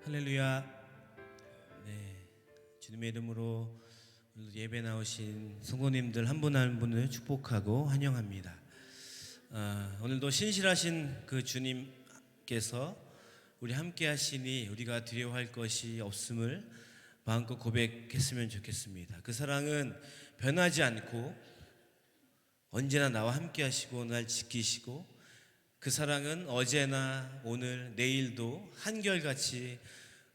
할렐루야. 주님의 이름으로 예배 나오신 성도님들 한 분 한 분을 축복하고 환영합니다. 오늘도 신실하신 그 주님께서 우리 함께 하시니 우리가 두려워할 것이 없음을 마음껏 고백했으면 좋겠습니다. 그 사랑은 변하지 않고 언제나 나와 함께 하시고 날 지키시고, 그 사랑은 어제나 오늘 내일도 한결같이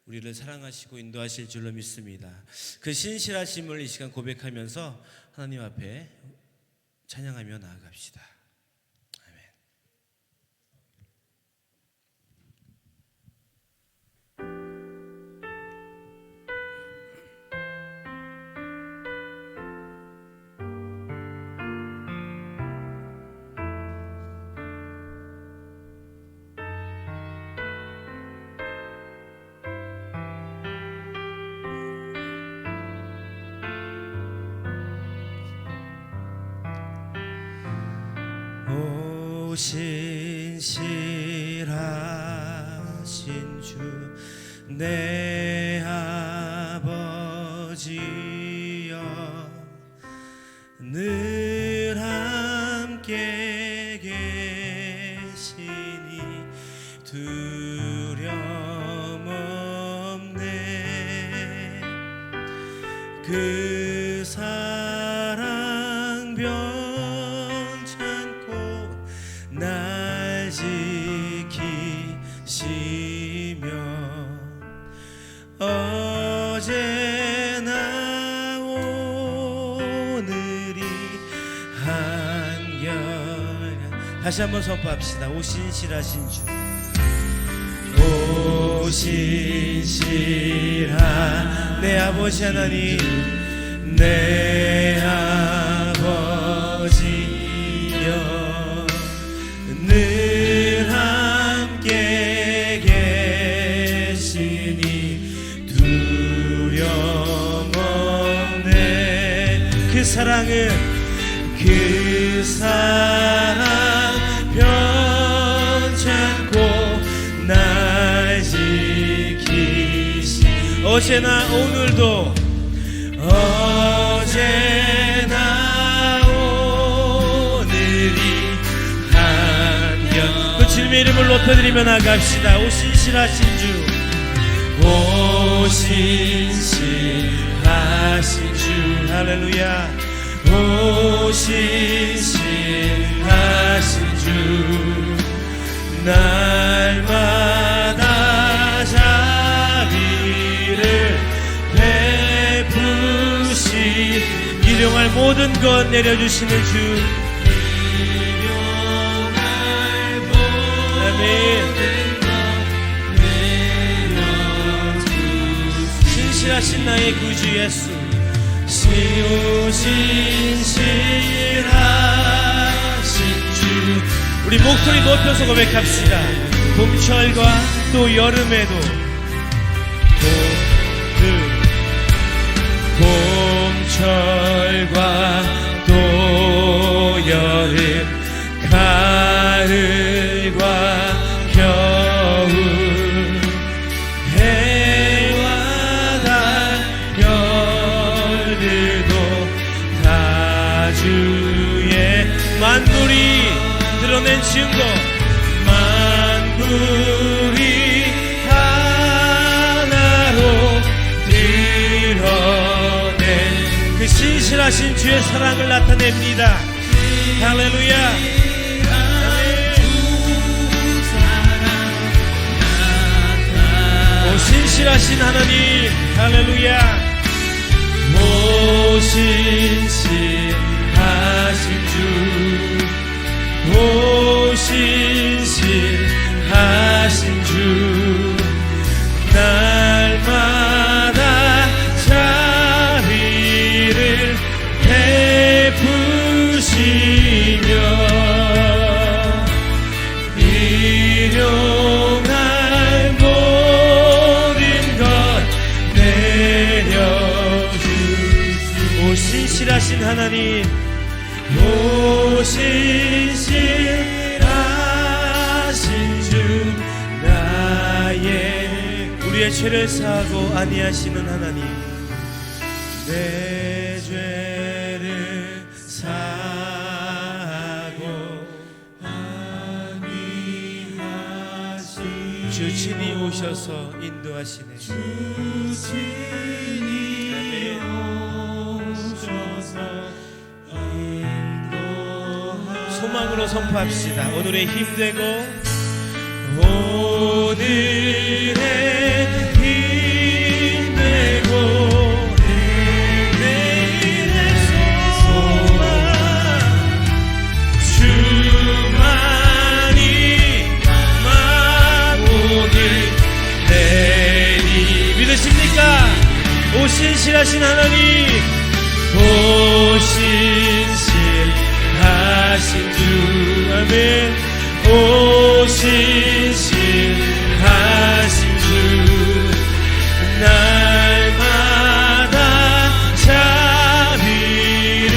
우리를 사랑하시고 인도하실 줄로 믿습니다. 그 신실하심을 이 시간 고백하면서 하나님 앞에 찬양하며 나아갑시다. 아멘. 신실하신 주 내 아버지여, 늘 함께 계시니 두려움 없네. 그 사랑 변찮고 날 지키시며, 어제나 오늘이 한결. 다시 한번 선포합시다. 오 신실하신 주, 오 신실한 내 아버지 하나님, 내 아버지여, 늘 함께 계시니 두려움 없네. 그 사랑은 그 사랑 변찮고 날 지키시. 어제나 오늘도 어제나 오늘이 한결. 그 주님의 이름을 높여드리며 나갑시다. 오 신실하신 주, 오 신실하신 주, 할렐루야. 오 신실하신 주, 날마다 자비를 베푸시. 일용할 모든 것 내려주시는 주, 신실하신 나의 구주 예수, 신실하신 주. 우리 목소리 높여서 고백합시다. 봄철과 또 여름에도, 봄철과 또 여름, 가을과 겨울, 해와 달 별들도 다 주의 만물이 드러낸 증거, 만물이 하나로 드러낸 그 신실하신 주의 사랑을 나타냅니다. 할렐루야. 오 신실하신 하나님, 할렐루야. 오 신실하신 주, 오 신실하신 주, 날마다 자비를 베푸시며, 일용할 모든 것 내려주시오. 오 신실하신 하나님, 오 신실하신 주, 나의 우리 우리의 죄를 사하고 아니하시는 하나님, 내 죄를 사하고 아니하시는 주 친히 오셔서 인도하시네. 주 친히 오셔서 인도하시네. 소망으로 선포합시다. 오늘의 힘되고 오늘의 힘되고 내일의 소망 주만이 오늘 내리 믿으십니까? 오신 신하신 하나님, 오신 신하신 주, 아멘. 오신 신하신 주, 날마다 자비를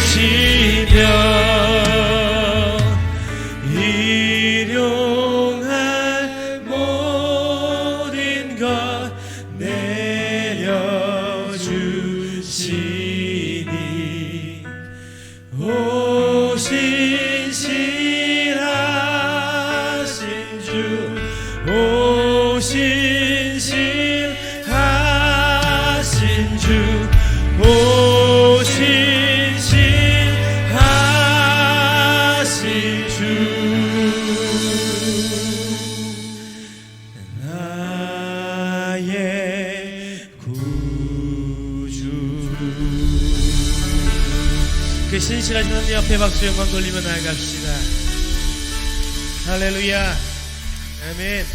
베푸시며 일용할 모든 것 내려주시니 오신 신하신 주, 오신 신하신 주, 오신 신하신 주, 나의 구주. 그 신실하신 하나님 앞에 박수 영광 돌리며 나아갑시다. 할렐루야, 아멘.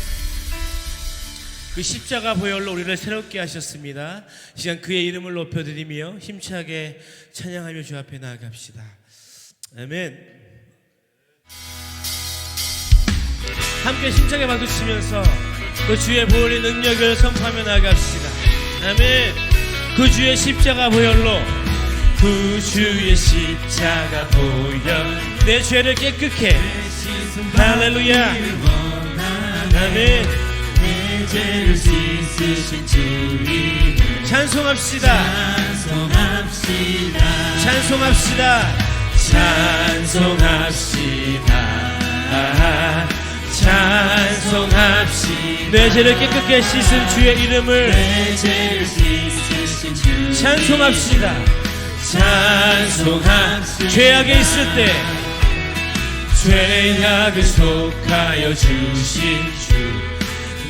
그 십자가 보혈로 우리를 새롭게 하셨습니다. 이 시간 그의 이름을 높여드리며 힘차게 찬양하며 주 앞에 나아갑시다. 아멘. 함께 힘차게 박수치면서 그 주의 보혈의 능력을 선포하며 나아갑시다. 아멘. 그 주의 십자가 보혈로, 그 주의 십자가 보혈 내 죄를 깨끗해. 할렐루야, 아멘. 내 죄를 씻으신 주 이름 찬송합시다. 찬송합시다. 찬송합시다. 찬송합시다. 찬송합시다. 내 죄를 깨끗게 씻은 주의 이름을 내 죄를 씻으신 주 찬송합시다. 찬송합시다. 죄악에 있을 때 죄악을 속하여 주신 주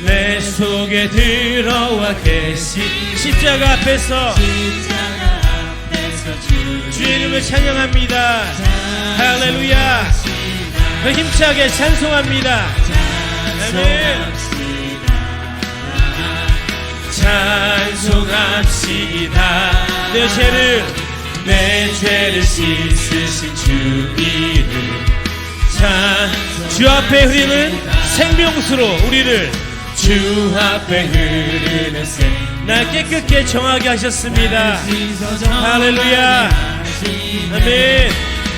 내 속에 들어와 계신 십자가 앞에서 주의 이름을 찬양합니다. 할렐루야. 그 힘차게 찬송합니다. 아멘. 찬송합시다. 내 죄를 씻으신 주 이름 주 앞에 흐르는 생명수로 우리를 주 앞에 흐르는 날 깨끗게 정하게 하셨습니다. 할렐루야, 아멘.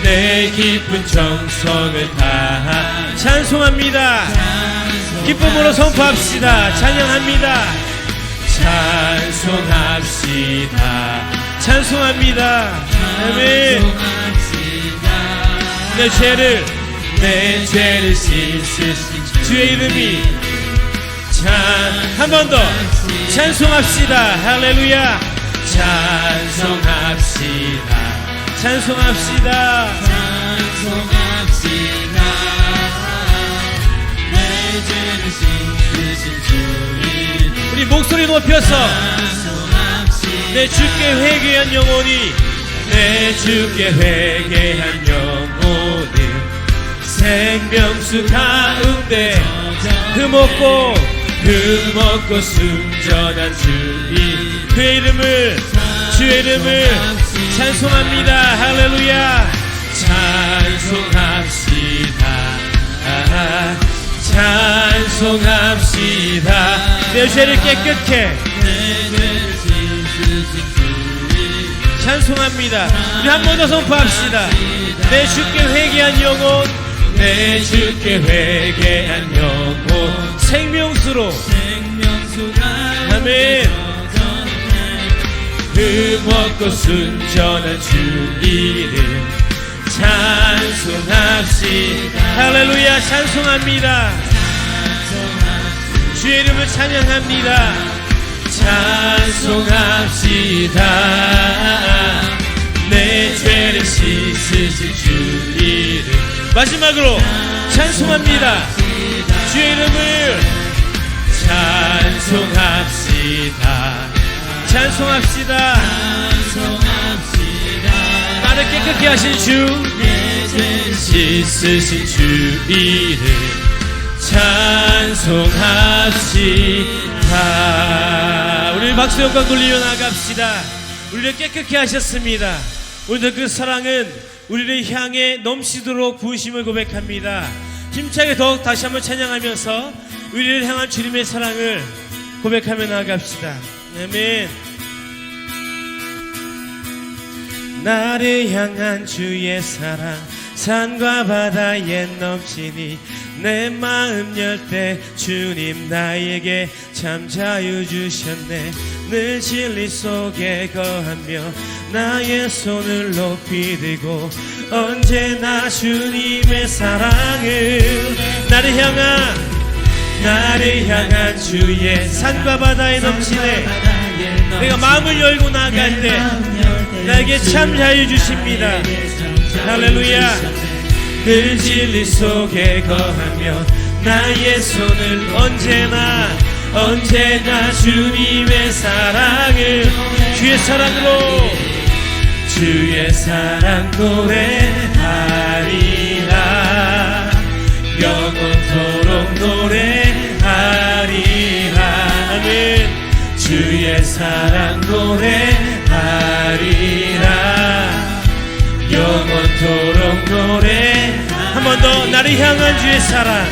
내 깊은 정성을 다하 찬송합니다. 기쁨으로 선포합시다. 찬양합니다. 찬송합시다. 찬송합니다. 아멘. 내 죄를 씻으신 주의 이름이 한 번 더 찬송합시다. 할렐루야. 찬송합시다. 찬송합시다. 찬송합시다. 내 죄를 씻으신 주 이름 우리 목소리 높여서 찬송합시다. 내 주께 회개한 영혼이 내 주께 회개한 영혼은 생명수 가운데 흠없고 순전한 주의 이름을 찬송합니다. 할렐루야. 찬송합시다. 찬송합시다. 내 죄를 깨끗해 찬송합니다. 우리 한 번 더 선포합시다. 내 주께 회개한 영혼 내 주께 회개한 영혼 생명수로 아멘. 흠없고 순전한 주 이름 찬송합시다. 할렐루야. 찬송합니다. 주의 이름을 찬양합니다. 찬송합시다. 내 죄를 씻으신 주 이름. 마지막으로 찬송합니다. 주의 이름을 찬송합시다. 찬송합시다. 나를 깨끗게 하신 주, 씻으신 주 이름 찬송합시다. 우리 박수 영광 돌리며 나갑시다. 우리를 깨끗게 하셨습니다. 오늘도 그 사랑은 우리를 향해 넘치도록 부으심을 고백합니다. 힘차게 더욱 다시 한번 찬양하면서 우리를 향한 주님의 사랑을 고백하며 나아갑시다. 아멘. 나를 향한 주의 사랑 산과 바다에 넘치니 내 마음 열 때 주님 나에게 참 자유 주셨네. 늘 진리 속에 거하며 나의 손을 높이 들고 언제나 주님의 사랑을 나를 향한 주의 산과 바다에 넘치네. 내가 마음을 열고 나갈 때 나에게 참 자유 주십니다. 할렐루야. 늘 진리 속에 거하며 나의 손을 언제나 주님의 사랑을 주의 사랑 노래하리라. 영원토록 노래하리라. 아멘. 주의 사랑 노래하리라. 영원토록 노래. 한 번 더. 나를 향한 주의 사랑,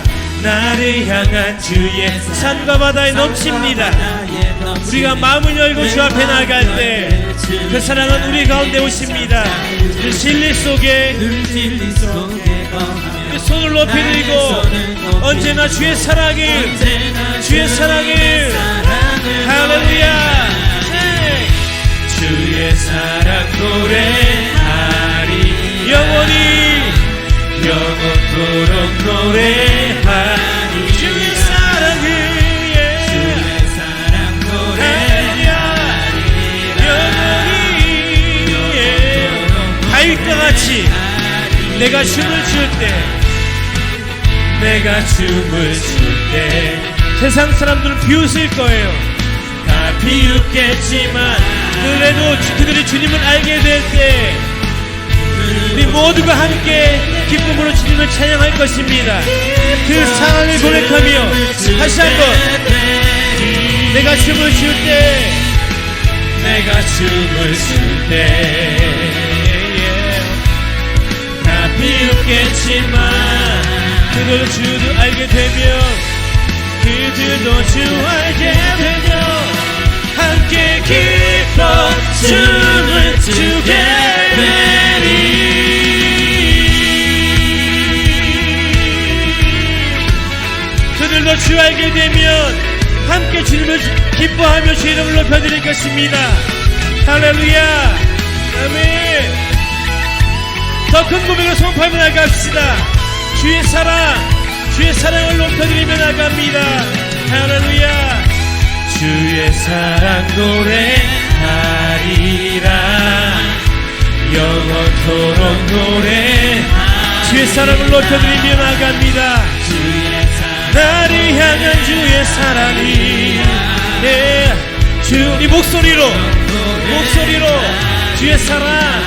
나를 향한 주의 산과 바다에 넘칩니다. 우리가 마음을 열고 주 앞에 나갈 때 그 사랑은 우리 가운데 오십니다. 그 진리 속에 그 손을 높이 들고 언제나 주의 사랑을 할렐루야. 주의 사랑 노래하리. 영원토록 노래하리. 주의 사랑을 노래하리. 영원히 다윗과 같이 내가 춤을 출 때 세상 사람들은 비웃을 거예요. 다 비웃겠지만 그래도 그들이 주님을 알게 될 때 우리 모두가 함께 기쁨으로 주님을 찬양할 것입니다. 그 사랑을 고백하며 다시 한번 내가 춤을 출 때 다 비웃겠지만 그들도 주를 알게 되면 함께 기뻐 춤을 추게 되리. 그들도 주 알게 되면 함께 주님을 기뻐하며 주 이름을 높여드릴 것입니다. 할렐루야. 아멘. 더 큰 고백으로 선포하며 나갑시다. 주의 사랑을 높여드리며 나갑니다. 할렐루야. 주의 사랑 노래하리라. 영원토록 주의 사랑을 높여드리며 나갑니다. 나를 향한 주의 사랑이 이 목소리로 주의 사랑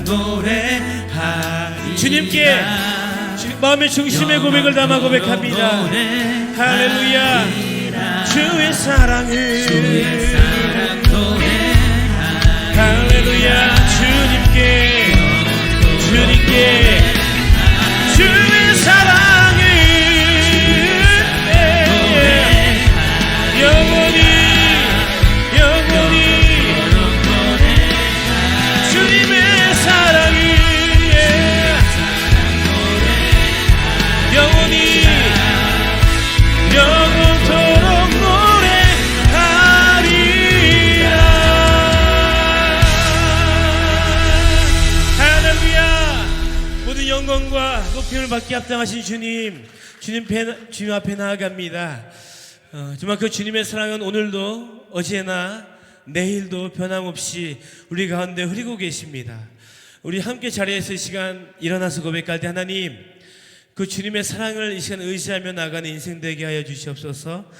노래하리. 주님께 마음의 중심의 고백을 담아 고백합니다. 할렐루야. 주의 사랑을 할렐루야. 주님께 주의 사랑을 영원히 주님의 사랑을 받기 합당하신 주님 앞에 나아갑니다. 정말 그 주님의 사랑은 오늘도 어제나 내일도 변함없이 우리 가운데 흐리고 계십니다. 우리 함께 자리에서 이 시간 일어나서 고백할 때 하나님, 그 주님의 사랑을 이 시간 의지하며 나가는 인생 되게 하여 주시옵소서.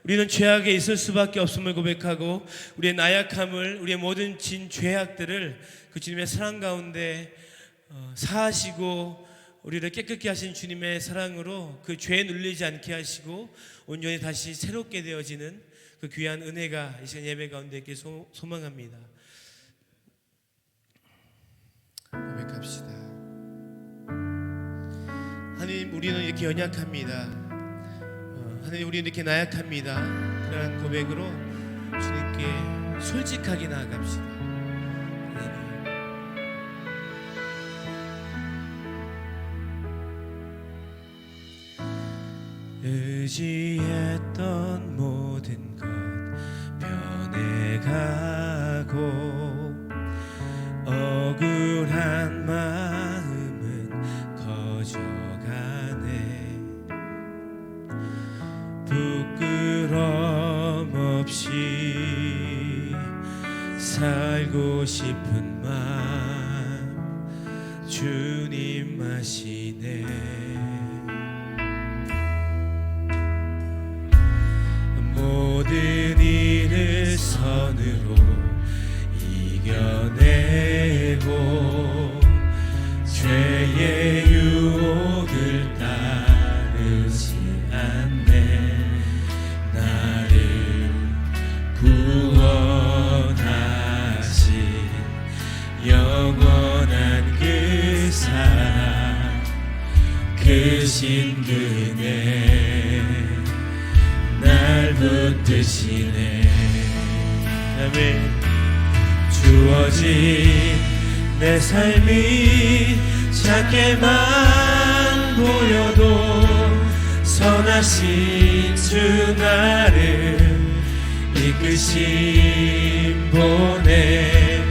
우리는 죄악에 있을 수밖에 없음을 고백하고 우리의 나약함을, 우리의 모든 진 죄악들을 그 주님의 사랑 가운데 사하시고 우리를 깨끗게 하신 주님의 사랑으로 그 죄에 눌리지 않게 하시고 온전히 다시 새롭게 되어지는 그 귀한 은혜가 이 시간 예배 가운데 있게 소망합니다. 고백합시다. 하나님, 우리는 이렇게 연약합니다. 하나님, 우리는 이렇게 나약합니다. 그러한 고백으로 주님께 솔직하게 나아갑시다. 의지했던 모든 것 변해가고 억울한 마음은 커져가네. 부끄럼 없이 살고 싶은 마음 주님 아시네. 모든 일을 선으로 이겨내고 죄의 유혹을 따르지 않네. 나를 구원하신 영원한 그 사랑, 크신 그네 날 붙드시네. 아멘. 주어진 내 삶이 작게만 보여도 선하신 주 나를 이끄심 보내.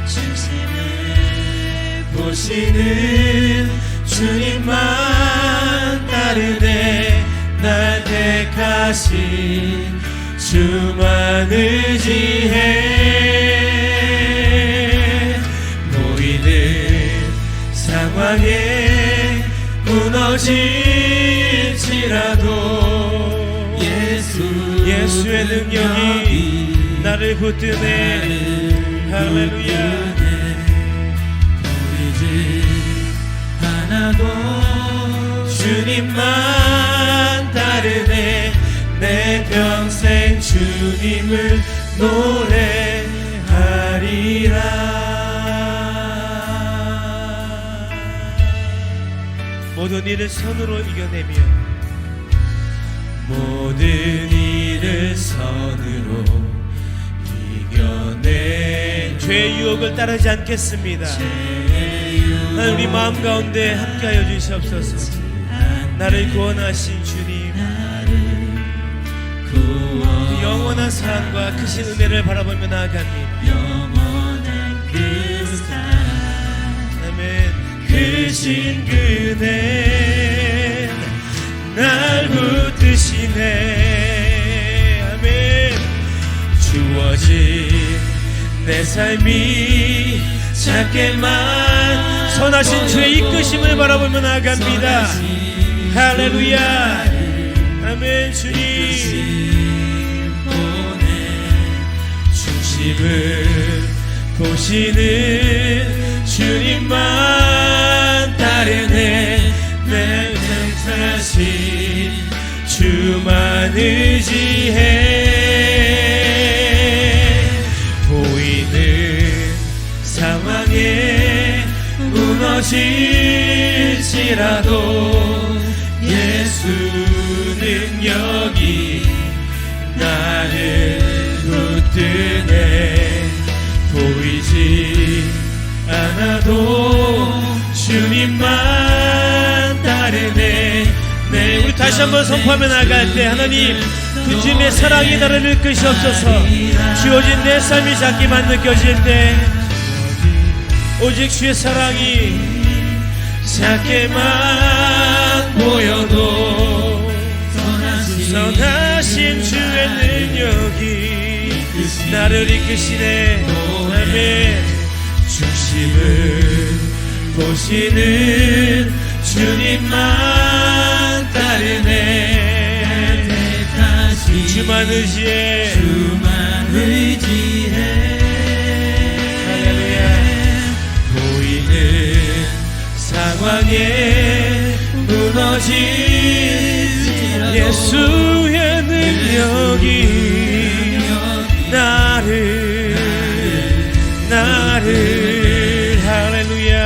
중심을 보시는 주님만 따르네. 날 택하신 주만 의지해. 보이는 상황에 무너질지라도 예수의 능력이 나를 붙드네. 할렐루야. 보이지 않아도 주님만 따르네. 내 평생 주님을 노래하리라. 모든 일을 선으로 이겨내며, 모든 일을 선으로 이겨내. 죄의 유혹을 따르지 않겠습니다. 하나님, 우리 마음 가운데 함께하여 주시옵소서. 나를 구원하신 주님, 그 영원한 사랑과 크신 은혜를 바라보며 나아갑니다. 영원한 그 사랑, 아멘. 크신 그네 날 붙드시네. 아멘. 주어진 내 삶이 작게만 선하신 주의 이끄심을 바라보며 나아갑니다. 할렐루야. 아멘. 주님 중심을 보시는 주님만 따르네. 내 택하신 주만 의지해. 보이는 상황에 무너질지라도 예수 능력이 나를 붙드네. 보이지 않아도 주님만 따르네. 네, 우리 다시 한번 선포하며 나갈 때, 하나님, 그 주님의 사랑이 나를 이끄시옵소서. 주어진 내 삶이 작게만 느껴질 때 오직 주의 사랑이 작게만 보여도 선하신 주의 능력이 나를 이끄시네. 아멘. 중심을 보시는 주님만 따르네. 주만 의지해. 할렐루야. 보이는 상황에 무너진 예수의 능력이 나를 할렐루야.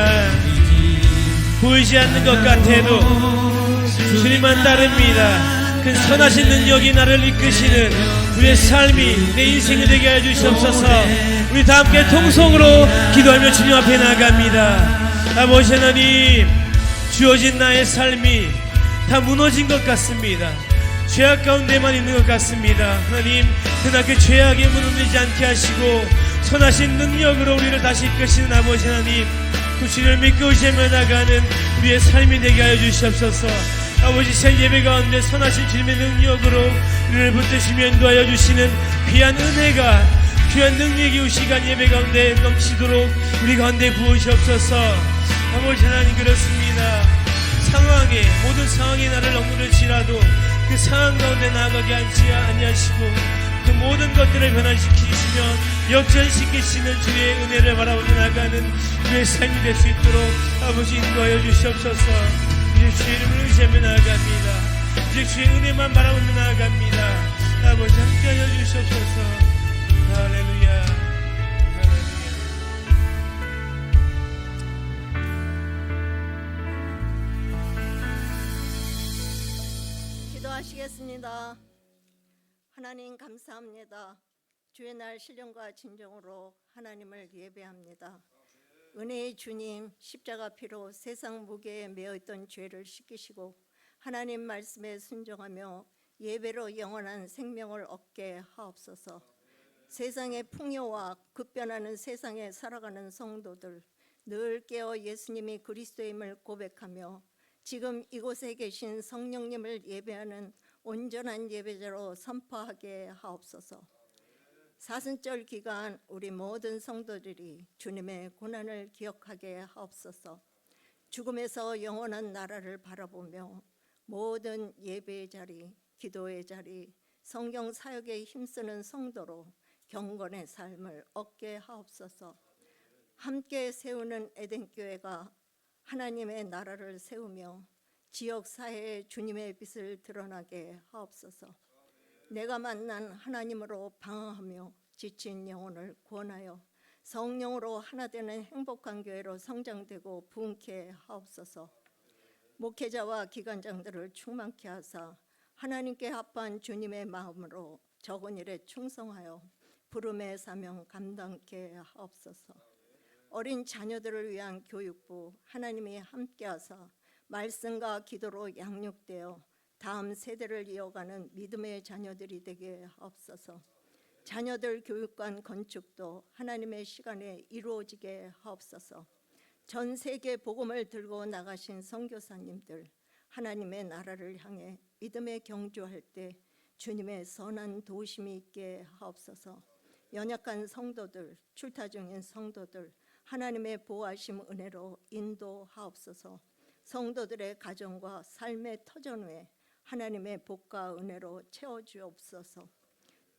보이지 않는 것 같아도 주님만 따릅니다. 그 선하신 능력이 나를 이끄시는 우리의 삶이 내 인생이 되게 해 주시옵소서. 우리 다 함께 통성으로 기도하며 주님 앞에 나아갑니다. 아버지 하나님, 주어진 나의 삶이 다 무너진 것 같습니다. 죄악 가운데만 있는 것 같습니다. 하나님, 그러나 그 죄악에 무너지지 않게 하시고 선하신 능력으로 우리를 다시 이끄시는 아버지 하나님, 그 주를 믿고 의지하며 나가는 우리의 삶이 되게 하여 주시옵소서. 아버지, 새 예배 가운데 선하신 주님의 능력으로 우리를 붙드시며 인도하여 주시는 귀한 은혜가, 귀한 능력이 이 시간 예배 가운데 넘치도록 우리 가운데 부으시옵소서. 아버지 하나님, 그렇습니다. 모든 상황이 나를 억누를지라도 그 상황 가운데 나아가게 아니하시고 그 모든 것들을 변화시키시며 역전시키시는 주의 은혜를 바라보며 나가는 우리의 삶이 될 수 있도록 아버지 인도하여 주시옵소서. 이제 주의 이름을 의지하며 나아갑니다. 이제 주의 은혜만 바라보며 나아갑니다. 아버지 함께하여 주시옵소서. 할렐루야. 기도하시겠습니다. 하나님 감사합니다. 주의 날 신령과 진정으로 하나님을 예배합니다. 은혜의 주님, 십자가 피로 세상 무게에 매어있던 죄를 씻기시고 하나님 말씀에 순종하며 예배로 영원한 생명을 얻게 하옵소서. 세상의 풍요와 급변하는 세상에 살아가는 성도들 늘 깨어 예수님이 그리스도임을 고백하며 지금 이곳에 계신 성령님을 예배하는 온전한 예배자로 선포하게 하옵소서. 사순절 기간 우리 모든 성도들이 주님의 고난을 기억하게 하옵소서. 죽음에서 영원한 나라를 바라보며 모든 예배의 자리, 기도의 자리, 성경 사역에 힘쓰는 성도로 경건의 삶을 얻게 하옵소서. 함께 세우는 에덴교회가 하나님의 나라를 세우며 지역 사회에 주님의 빛을 드러나게 하옵소서. 내가 만난 하나님으로 방황하며 지친 영혼을 구원하여 성령으로 하나 되는 행복한 교회로 성장되고 부흥케 하옵소서. 목회자와 기관장들을 충만케 하사 하나님께 합한 주님의 마음으로 적은 일에 충성하여 부름의 사명 감당케 하옵소서. 어린 자녀들을 위한 교육부 하나님이 함께하사 말씀과 기도로 양육되어 다음 세대를 이어가는 믿음의 자녀들이 되게 하옵소서. 자녀들 교육관 건축도 하나님의 시간에 이루어지게 하옵소서. 전 세계 복음을 들고 나가신 선교사님들 하나님의 나라를 향해 믿음에 경주할 때 주님의 선한 도우심이 있게 하옵소서. 연약한 성도들, 출타 중인 성도들 하나님의 보호하심 은혜로 인도하옵소서. 성도들의 가정과 삶의 터전에 하나님의 복과 은혜로 채워주옵소서.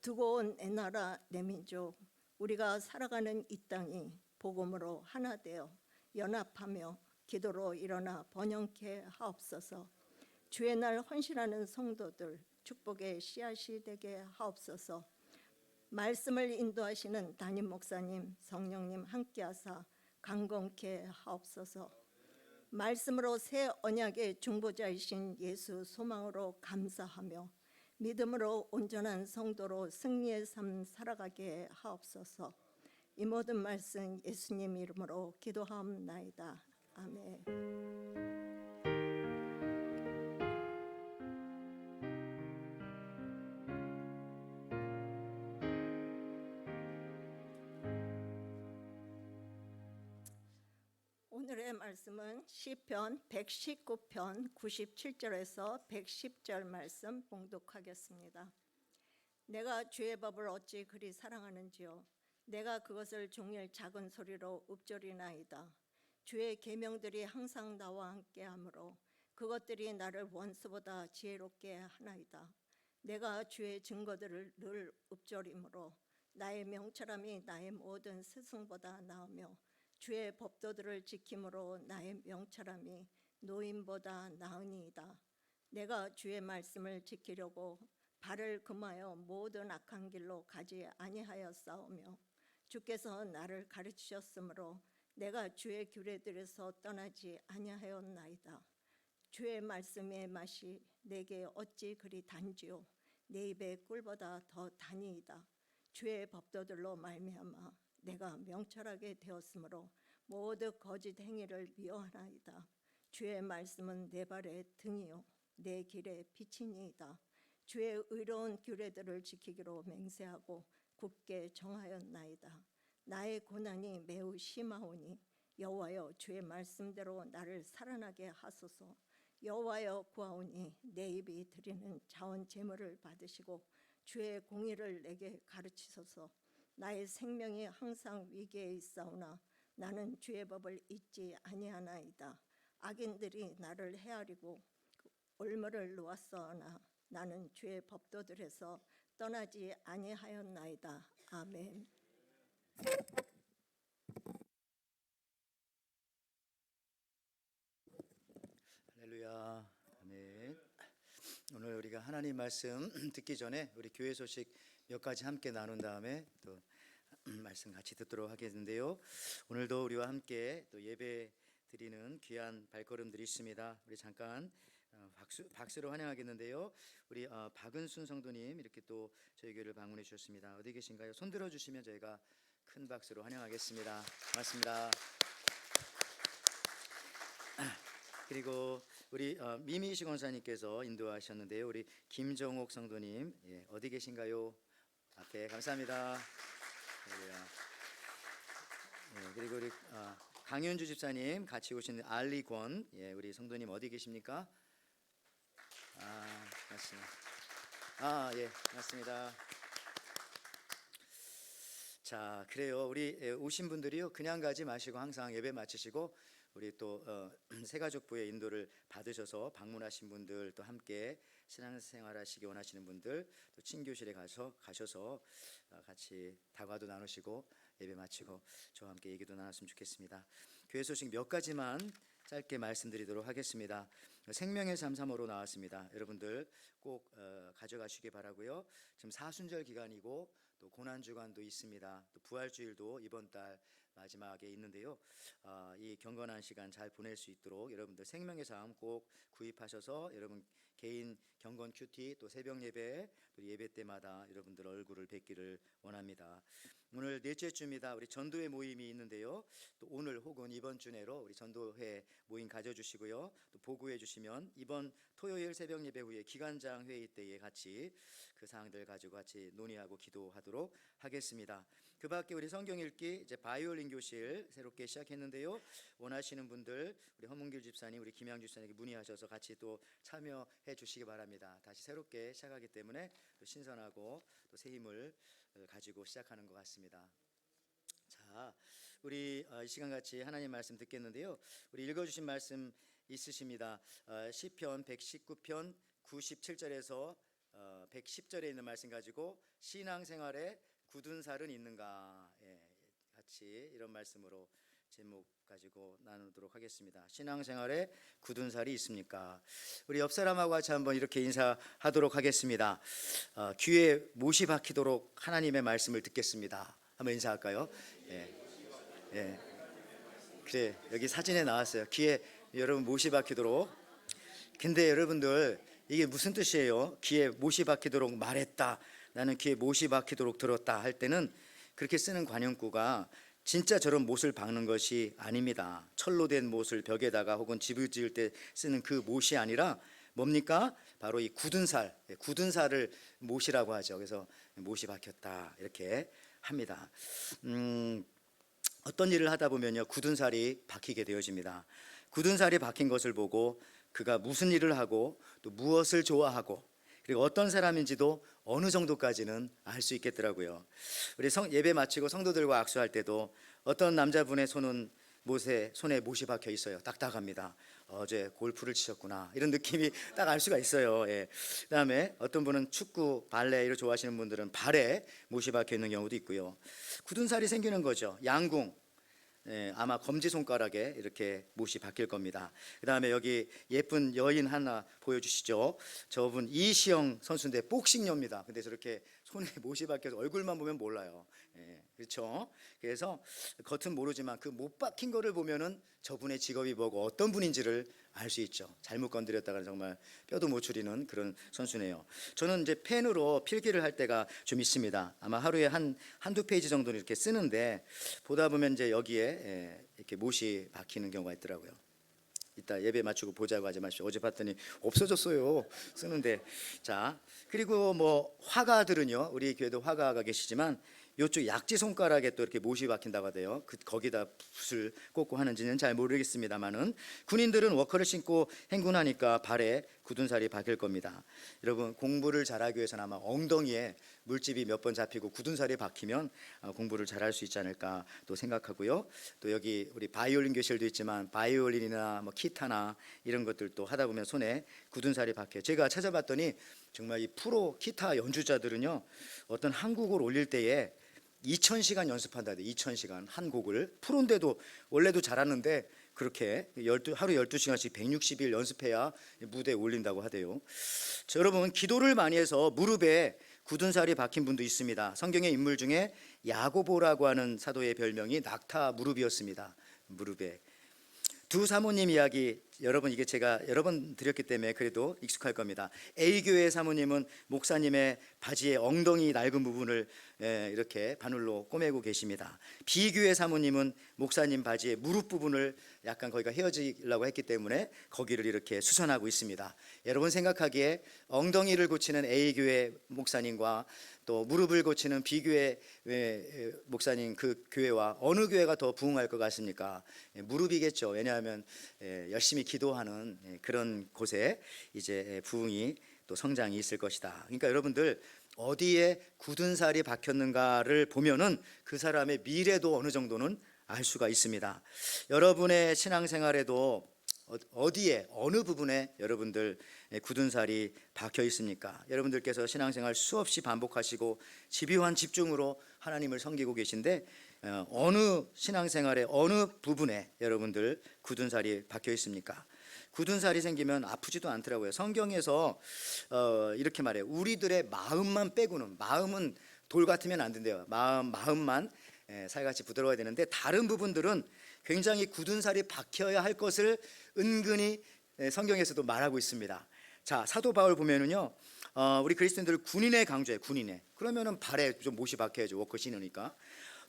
두고 온 내 나라 내 민족 우리가 살아가는 이 땅이 복음으로 하나 되어 연합하며 기도로 일어나 번영케 하옵소서. 주의 날 헌신하는 성도들 축복의 씨앗이 되게 하옵소서. 말씀을 인도하시는 담임 목사님, 성령님 함께하사 강건케 하옵소서. 말씀으로 새 언약의 중보자이신 예수 소망으로 감사하며 믿음으로 온전한 성도로 승리의 삶 살아가게 하옵소서. 이 모든 말씀 예수님 이름으로 기도하옵나이다. 아멘. 오늘의 말씀은 시편 119편 97절에서 110절 말씀 봉독하겠습니다. 내가 주의 법을 어찌 그리 사랑하는지요. 내가 그것을 종일 작은 소리로 읊조리나이다. 주의 계명들이 항상 나와 함께하므로 그것들이 나를 원수보다 지혜롭게 하나이다. 내가 주의 증거들을 늘 읊조리므로 나의 명철함이 나의 모든 스승보다 나으며 주의 법도들을 지킴으로 나의 명철함이 노인보다 나으니이다. 내가 주의 말씀을 지키려고 발을 금하여 모든 악한 길로 가지 아니하였사오며 주께서 나를 가르치셨으므로 내가 주의 규례들에서 떠나지 아니하였나이다. 주의 말씀의 맛이 내게 어찌 그리 단지요 내 입의 꿀보다 더 단이이다. 주의 법도들로 말미암아 내가 명철하게 되었으므로 모든 거짓 행위를 미워하나이다. 주의 말씀은 내 발의 등이요 내 길의 빛이니이다. 주의 의로운 규례들을 지키기로 맹세하고 굳게 정하였나이다. 나의 고난이 매우 심하오니 여호와여 주의 말씀대로 나를 살아나게 하소서. 여호와여 구하오니 내 입이 드리는 자원 제물을 받으시고 주의 공의를 내게 가르치소서. 나의 생명이 항상 위기에 있사오나 나는 주의 법을 잊지 아니하나이다. 악인들이 나를 헤아리고 올무를 놓았사오나 나는 주의 법도들에서 떠나지 아니하였나이다. 아멘. 할렐루야. 아멘. 오늘 우리가 하나님 말씀 듣기 전에 우리 교회 소식 몇 가지 함께 나눈 다음에 또 말씀 같이 듣도록 하겠는데요. 오늘도 우리와 함께 또 예배 드리는 귀한 발걸음들이 있습니다. 우리 잠깐 박수로 환영하겠는데요. 우리 박은순 성도님 이렇게 또 저희 교회를 방문해 주셨습니다. 어디 계신가요? 손 들어 주시면 저희가 큰 박수로 환영하겠습니다. 고맙습니다. 그리고 우리 미미시 권사님께서 인도하셨는데요. 우리 김정옥 성도님 어디 계신가요? 앞에 감사합니다. 그리고 우리 강윤주 집사님 같이 오신 알리권 우리 성도님 어디 계십니까? 맞습니다. 맞습니다. 자, 그래요. 우리 오신 분들이요 그냥 가지 마시고 항상 예배 마치시고 우리 또 새가족부의 인도를 받으셔서 방문하신 분들 또 함께 신앙생활하시기 원하시는 분들 또 친교실에 가셔서 같이 다과도 나누시고 예배 마치고 저와 함께 얘기도 나눴으면 좋겠습니다. 교회 소식 몇 가지만 짧게 말씀드리도록 하겠습니다. 생명의 삶 3호로 나왔습니다. 여러분들 꼭 가져가시기 바라고요. 지금 사순절 기간이고 또 고난 주간도 있습니다. 또 부활주일도 이번 달 마지막에 있는데요. 이 경건한 시간 잘 보낼 수 있도록 여러분들 생명의 삶 꼭 구입하셔서 여러분 개인 경건 큐티 또 새벽 예배 또 예배 때마다 여러분들 얼굴을 뵙기를 원합니다. 오늘 넷째 주입니다. 우리 전도회 모임이 있는데요. 또 오늘 혹은 이번 주 내로 우리 전도회 모임 가져주시고요. 또 보고해 주시면 이번 토요일 새벽 예배 후에 기관장 회의 때에 같이 그 사항들 가지고 같이 논의하고 기도하도록 하겠습니다. 그 밖에 우리 성경 읽기 이제 바이올린 교실 새롭게 시작했는데요. 원하시는 분들 우리 허문길 집사님, 우리 김양주 집사님에게 문의하셔서 같이 또 참여해 주시기 바랍니다. 다시 새롭게 시작하기 때문에 또 신선하고 또 새 힘을 가지고 시작하는 것 같습니다. 자, 우리 이 시간 같이 하나님 말씀 듣겠는데요. 우리 읽어주신 말씀 있으십니다. 시편 119편 97절에서 110절에 있는 말씀 가지고 신앙생활에 굳은 살은 있는가? 같이 이런 말씀으로 제목 가지고 나누도록 하겠습니다. 신앙생활에 굳은 살이 있습니까? 우리 옆 사람하고 같이 한번 이렇게 인사하도록 하겠습니다. 귀에 못이 박히도록 하나님의 말씀을 듣겠습니다. 한번 인사할까요? 그래, 여기 사진에 나왔어요. 귀에 여러분 못이 박히도록. 근데 여러분들 이게 무슨 뜻이에요? 귀에 못이 박히도록 말했다. 나는 귀에 못이 박히도록 들었다 할 때는 그렇게 쓰는 관용구가 진짜 저런 못을 박는 것이 아닙니다. 철로 된 못을 벽에다가 혹은 집을 지을 때 쓰는 그 못이 아니라 뭡니까? 바로 이 굳은 살, 굳은 살을 못이라고 하죠. 그래서 못이 박혔다 이렇게 합니다. 어떤 일을 하다 보면요, 굳은 살이 박히게 되어집니다. 굳은 살이 박힌 것을 보고 그가 무슨 일을 하고 또 무엇을 좋아하고 그리고 어떤 사람인지도 어느 정도까지는 알 수 있겠더라고요. 우리 예배 마치고 성도들과 악수할 때도 어떤 남자분의 손은 손에 못이 박혀 있어요. 딱딱합니다. 어제 골프를 치셨구나, 이런 느낌이 딱 알 수가 있어요. 예. 그다음에 어떤 분은 축구, 발레 이를 좋아하시는 분들은 발에 못이 박혀 있는 경우도 있고요. 굳은 살이 생기는 거죠. 양궁, 아마 검지 손가락에 이렇게 못이 박힐 겁니다. 그다음에 여기 예쁜 여인 하나 보여주시죠. 저분 이시영 선수인데 복싱녀입니다. 근데 저렇게 손에 못이 박혀서 얼굴만 보면 몰라요. 그렇죠? 그래서 겉은 모르지만 그 못 박힌 거를 보면은 저분의 직업이 뭐고 어떤 분인지를 알 수 있죠. 잘못 건드렸다가 정말 뼈도 못 추리는 그런 선수네요. 저는 이제 펜으로 필기를 할 때가 좀 있습니다. 아마 하루에 한두 페이지 정도는 이렇게 쓰는데 보다 보면 이제 여기에 이렇게 못이 박히는 경우가 있더라고요. 이따 예배 마치고 보자고 하지 마시오. 어제 봤더니 없어졌어요, 쓰는데. 자, 그리고 뭐 화가들은요, 우리 교회도 화가가 계시지만 이쪽 약지 손가락에 또 이렇게 못이 박힌다고 하대요. 거기다 붓을 꽂고 하는지는 잘 모르겠습니다만은 군인들은 워커를 신고 행군하니까 발에 굳은 살이 박힐 겁니다. 여러분, 공부를 잘하기 위해서는 아마 엉덩이에 물집이 몇 번 잡히고 굳은 살이 박히면 공부를 잘할 수 있지 않을까 또 생각하고요. 또 여기 우리 바이올린 교실도 있지만 바이올린이나 뭐 기타나 이런 것들도 하다 보면 손에 굳은 살이 박혀요. 제가 찾아봤더니 정말 이 프로 기타 연주자들은요, 어떤 한 곡을 올릴 때에 2000시간 연습한다. 2000시간 한 곡을. 프로인데도 원래도 잘하는데 그렇게 하루 12시간씩 160일 연습해야 무대에 올린다고 하대요. 자, 여러분, 기도를 많이 해서 무릎에 굳은 살이 박힌 분도 있습니다. 성경의 인물 중에 야고보라고 하는 사도의 별명이 낙타 무릎이었습니다. 무릎에. 두 사모님 이야기, 여러분 이게 제가 여러 번 드렸기 때문에 그래도 익숙할 겁니다. A교회 사모님은 목사님의 바지의 엉덩이 낡은 부분을 이렇게 바늘로 꼬매고 계십니다. B교회 사모님은 목사님 바지의 무릎 부분을 약간 거기가 헤어지려고 했기 때문에 거기를 이렇게 수선하고 있습니다. 여러분 생각하기에 엉덩이를 고치는 A교회 목사님과 또 무릎을 고치는 B교회 목사님, 그 교회와 어느 교회가 더 부흥할 것 같습니까? 무릎이겠죠. 왜냐하면 열심히 기도하는 그런 곳에 이제 부흥이 또 성장이 있을 것이다. 그러니까 여러분들, 어디에 굳은 살이 박혔는가를 보면은 그 사람의 미래도 어느 정도는 알 수가 있습니다. 여러분의 신앙생활에도 어디에, 어느 부분에 여러분들 굳은 살이 박혀 있습니까? 여러분들께서 신앙생활 수없이 반복하시고 집요한 집중으로 하나님을 섬기고 계신데 어느 신앙생활의 어느 부분에 여러분들 굳은 살이 박혀 있습니까? 굳은 살이 생기면 아프지도 않더라고요. 성경에서 이렇게 말해요. 우리들의 마음만 빼고는, 마음은 돌 같으면 안 된대요. 마음만 살같이 부드러워야 되는데 다른 부분들은 굉장히 굳은 살이 박혀야 할 것을 은근히 성경에서도 말하고 있습니다. 자, 사도 바울 보면은요, 우리 그리스도인들 군인의 강조해. 군인의. 그러면은 발에 좀 못이 박혀야죠. 워커 신으니까.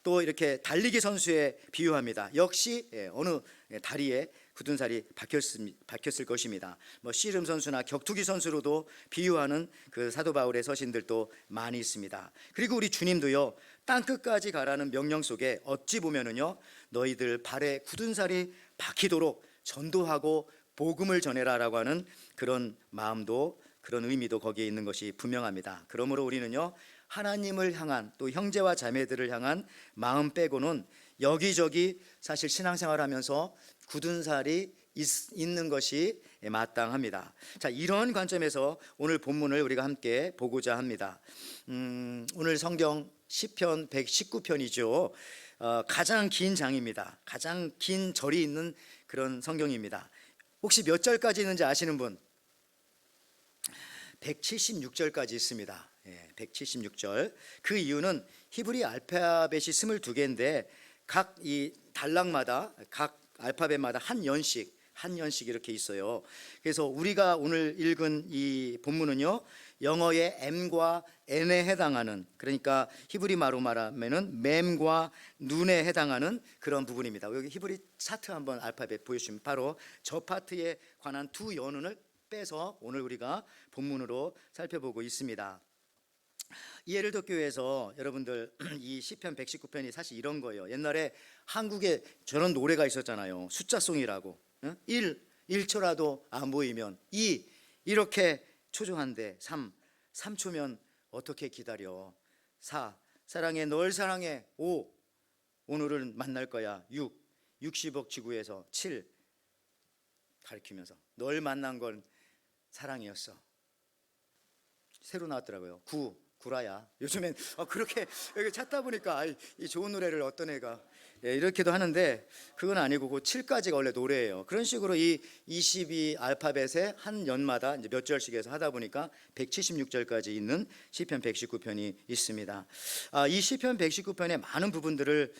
또 이렇게 달리기 선수에 비유합니다. 역시 어느 다리에 굳은 살이 박혔을 것입니다. 뭐 씨름 선수나 격투기 선수로도 비유하는 그 사도 바울의 서신들도 많이 있습니다. 그리고 우리 주님도요, 땅 끝까지 가라는 명령 속에 어찌 보면은요, 너희들 발에 굳은 살이 박히도록 전도하고 복음을 전해라라고 하는 그런 마음도, 그런 의미도 거기에 있는 것이 분명합니다. 그러므로 우리는요, 하나님을 향한, 또 형제와 자매들을 향한 마음 빼고는 여기저기 사실 신앙생활하면서 굳은 살이 있는 것이 마땅합니다. 자, 이런 관점에서 오늘 본문을 우리가 함께 보고자 합니다. 오늘 성경 시편 119편이죠. 가장 긴 장입니다. 가장 긴 절이 있는 그런 성경입니다. 혹시 몇 절까지 있는지 아시는 분? 176절까지 있습니다. 176절. 그 이유는 히브리 알파벳이 22개인데 각 이 단락마다, 각 알파벳마다 한 연씩 이렇게 있어요. 그래서 우리가 오늘 읽은 이 본문은요, 영어의 M과 N에 해당하는, 그러니까 히브리 말로 말하면은 맴과 눈에 해당하는 그런 부분입니다. 여기 히브리 차트 한번 알파벳 보여주시면 바로 저 파트에 관한 두 연운을 빼서 오늘 우리가 본문으로 살펴보고 있습니다. 예를도 교회에서 여러분들 이 시편 119편이 사실 이런 거예요. 옛날에 한국에 저런 노래가 있었잖아요. 숫자송이라고. 1초라도 안 보이면 2 이렇게 초조한데 3초면 어떻게 기다려. 4 사랑해 널 사랑해. 5 오늘은 만날 거야. 60억 지구에서 7 가리키면서 널 만난 건 사랑이었어. 새로 나왔더라고요. 9 구라야. 요즘엔 그렇게 여기 찾다 보니까 이 좋은 노래를 어떤 애가 이렇게도 하는데 그건 아니고 그 7까지가 원래 노래예요. 그런 식으로 이 22 알파벳에 한 연마다 이제 몇 절씩 해서 하다 보니까 176절까지 있는 시편 119편이 있습니다. 이 시편 119편의 많은 부분들을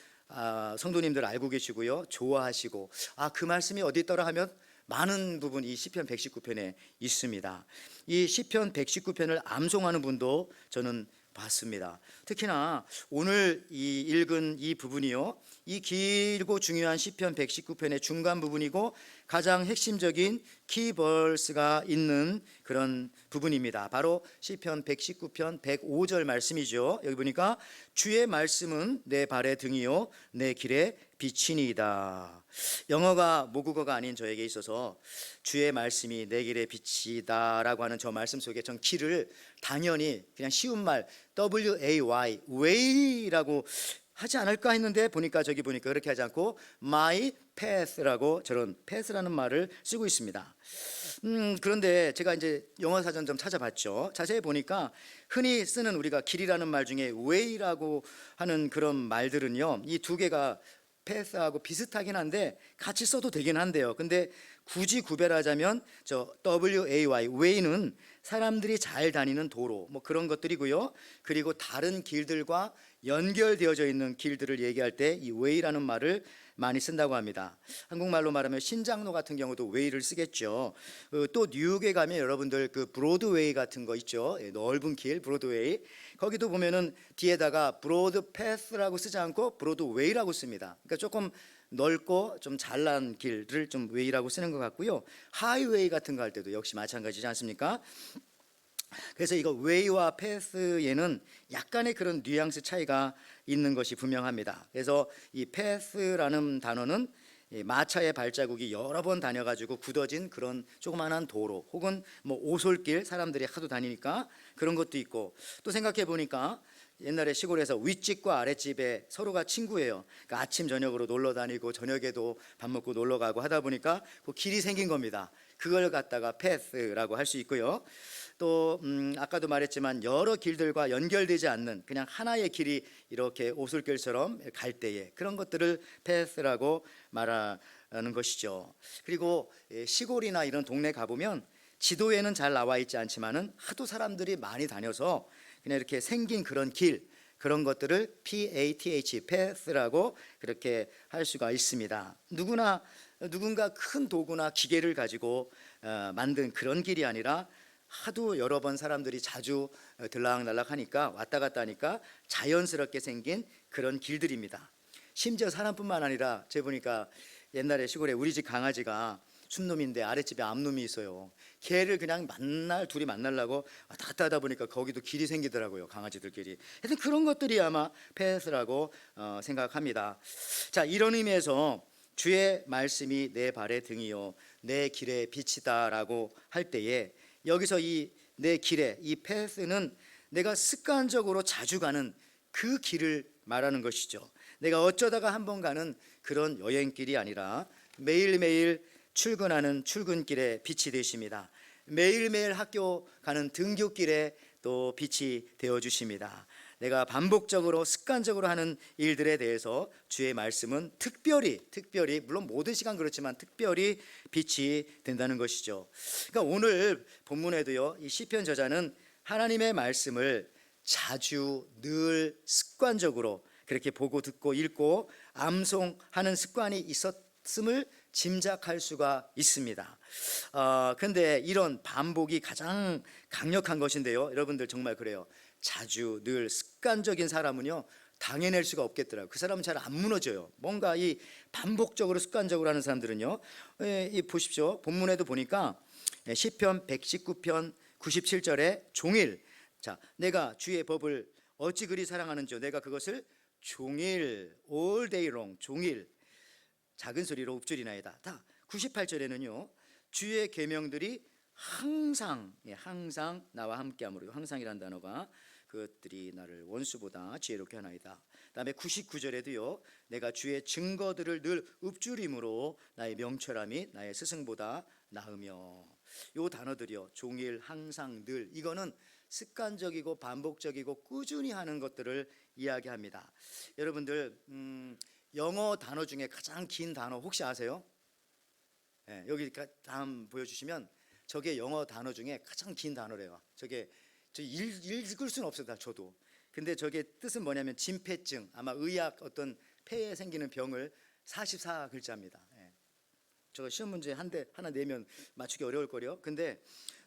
성도님들 알고 계시고요, 좋아하시고 그 말씀이 어디 있더라 하면 많은 부분 이 시편 119편에 있습니다. 이 시편 119편을 암송하는 분도 저는 봤습니다. 특히나 오늘 읽은 이 부분이요, 이 길고 중요한 시편 119편의 중간 부분이고 가장 핵심적인 키버스가 있는 그런 부분입니다. 바로 시편 119편 105절 말씀이죠. 여기 보니까 주의 말씀은 내 발의 등이요 내 길의 빛이니이다. 영어가 모국어가 아닌 저에게 있어서 주의 말씀이 내 길의 빛이다라고 하는 저 말씀 속에 전 길을 당연히 그냥 쉬운 말 W-A-Y way라고 하지 않을까 했는데 보니까 저기 보니까 그렇게 하지 않고 my path라고 저런 path라는 말을 쓰고 있습니다. 그런데 제가 이제 영어 사전 좀 찾아봤죠. 자세히 보니까 흔히 쓰는 우리가 길이라는 말 중에 way라고 하는 그런 말들은요, 이 두 개가 path하고 비슷하긴 한데 같이 써도 되긴 한데요. 근데 굳이 구별하자면 저 W-A-Y way는 사람들이 잘 다니는 도로 뭐 그런 것들이고요. 그리고 다른 길들과 연결되어져 있는 길들을 얘기할 때 이 way라는 말을 많이 쓴다고 합니다. 한국말로 말하면 신장로 같은 경우도 way를 쓰겠죠. 또 뉴욕에 가면 여러분들 그 브로드웨이 같은 거 있죠. 넓은 길 브로드웨이. 거기도 보면은 뒤에다가 브로드 패스라고 쓰지 않고 브로드웨이라고 씁니다. 그러니까 조금 넓고 좀 잘난 길을 좀 웨이라고 쓰는 것 같고요. 하이웨이 같은 거 할 때도 역시 마찬가지지 않습니까? 그래서 이거 웨이와 패스에는 약간의 그런 뉘앙스 차이가 있는 것이 분명합니다. 그래서 이 패스라는 단어는 마차의 발자국이 여러 번 다녀가지고 굳어진 그런 조그만한 도로 혹은 뭐 오솔길, 사람들이 하도 다니니까 그런 것도 있고, 또 생각해 보니까 옛날에 시골에서 윗집과 아랫집에 서로가 친구예요. 그러니까 아침 저녁으로 놀러 다니고 저녁에도 밥 먹고 놀러 가고 하다 보니까 그 길이 생긴 겁니다. 그걸 갖다가 패스라고 할 수 있고요. 또 아까도 말했지만 여러 길들과 연결되지 않는 그냥 하나의 길이 이렇게 오솔길처럼 갈 때에 그런 것들을 패스라고 말하는 것이죠. 그리고 시골이나 이런 동네 가보면 지도에는 잘 나와 있지 않지만은 하도 사람들이 많이 다녀서 그냥 이렇게 생긴 그런 길, 그런 것들을 PATH, 패스라고 그렇게 할 수가 있습니다. 누군가 큰 도구나 기계를 가지고 만든 그런 길이 아니라 하도 여러 번 사람들이 자주 들락날락 하니까 왔다 갔다 하니까 자연스럽게 생긴 그런 길들입니다. 심지어 사람뿐만 아니라 제가 보니까 옛날에 시골에 우리 집 강아지가 순놈인데 아랫집에 암놈이 있어요. 걔를 그냥 둘이 만나려고 왔다 갔다 하다 보니까 거기도 길이 생기더라고요. 강아지들끼리. 하여튼 그런 것들이 아마 패스라고 생각합니다. 자, 이런 의미에서 주의 말씀이 내 발의 등이요 내 길의 빛이다라고 할 때에 여기서 이 내 길에 이 패스는 내가 습관적으로 자주 가는 그 길을 말하는 것이죠. 내가 어쩌다가 한번 가는 그런 여행길이 아니라 매일매일 출근하는 출근길의 빛이 되십니다. 매일매일 학교 가는 등교길에 또 빛이 되어 주십니다. 내가 반복적으로 습관적으로 하는 일들에 대해서 주의 말씀은 특별히 물론 모든 시간 그렇지만 특별히 빛이 된다는 것이죠. 그러니까 오늘 본문에도요, 이 시편 저자는 하나님의 말씀을 자주 늘 습관적으로 그렇게 보고 듣고 읽고 암송하는 습관이 있었음을 짐작할 수가 있습니다. 근데 이런 반복이 가장 강력한 것인데요, 여러분들 정말 그래요. 자주 늘 습관적인 사람은요 당해낼 수가 없겠더라고요. 그 사람은 잘 안 무너져요. 뭔가 이 반복적으로 습관적으로 하는 사람들은요, 이 보십시오. 본문에도 보니까 시편 119편 97절에 종일 자, 내가 주의 법을 어찌 그리 사랑하는지요. 내가 그것을 종일 all day long 종일 작은 소리로 읊조리나이다. 다 98절에는요. 주의 계명들이 항상 항상 나와 함께함으로 항상이란 단어가 그것들이 나를 원수보다 지혜롭게 하나이다. 그다음에 99절에도요. 내가 주의 증거들을 늘 읊조림으로 나의 명철함이 나의 스승보다 나으며 요 단어들이요. 종일 항상 늘 이거는 습관적이고 반복적이고 꾸준히 하는 것들을 이야기합니다. 여러분들 영어 단어 중에 가장 긴 단어 혹시 아세요? 네, 여기 다음 보여주시면 저게 영어 단어 중에 가장 긴 단어래요. 저게 읽을 수는 없어요. 저도. 근데 저게 뜻은 뭐냐면 진폐증, 아마 의학 어떤 폐에 생기는 병을 44글자입니다. 예. 저 시험 문제 하나 내면 맞추기 어려울 거요. 근데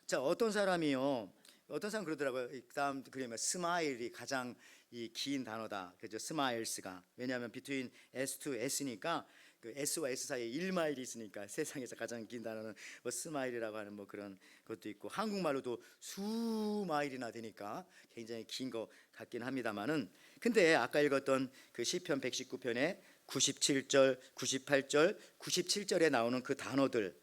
자 어떤 사람이요, 어떤 사람 그러더라고요. 다음 그러면 스마일이 가장 이 긴 단어다. 그죠? 스마일스가 왜냐하면 between S to S니까 그 S와 S 사이에 1마일이 있으니까 세상에서 가장 긴 단어는 뭐 스마일이라고 하는 뭐 그런 것도 있고 한국말로도 수마일이나 되니까 굉장히 긴 거 같긴 합니다만은 근데 아까 읽었던 그 시편 119편의 97절, 98절, 97절에 나오는 그 단어들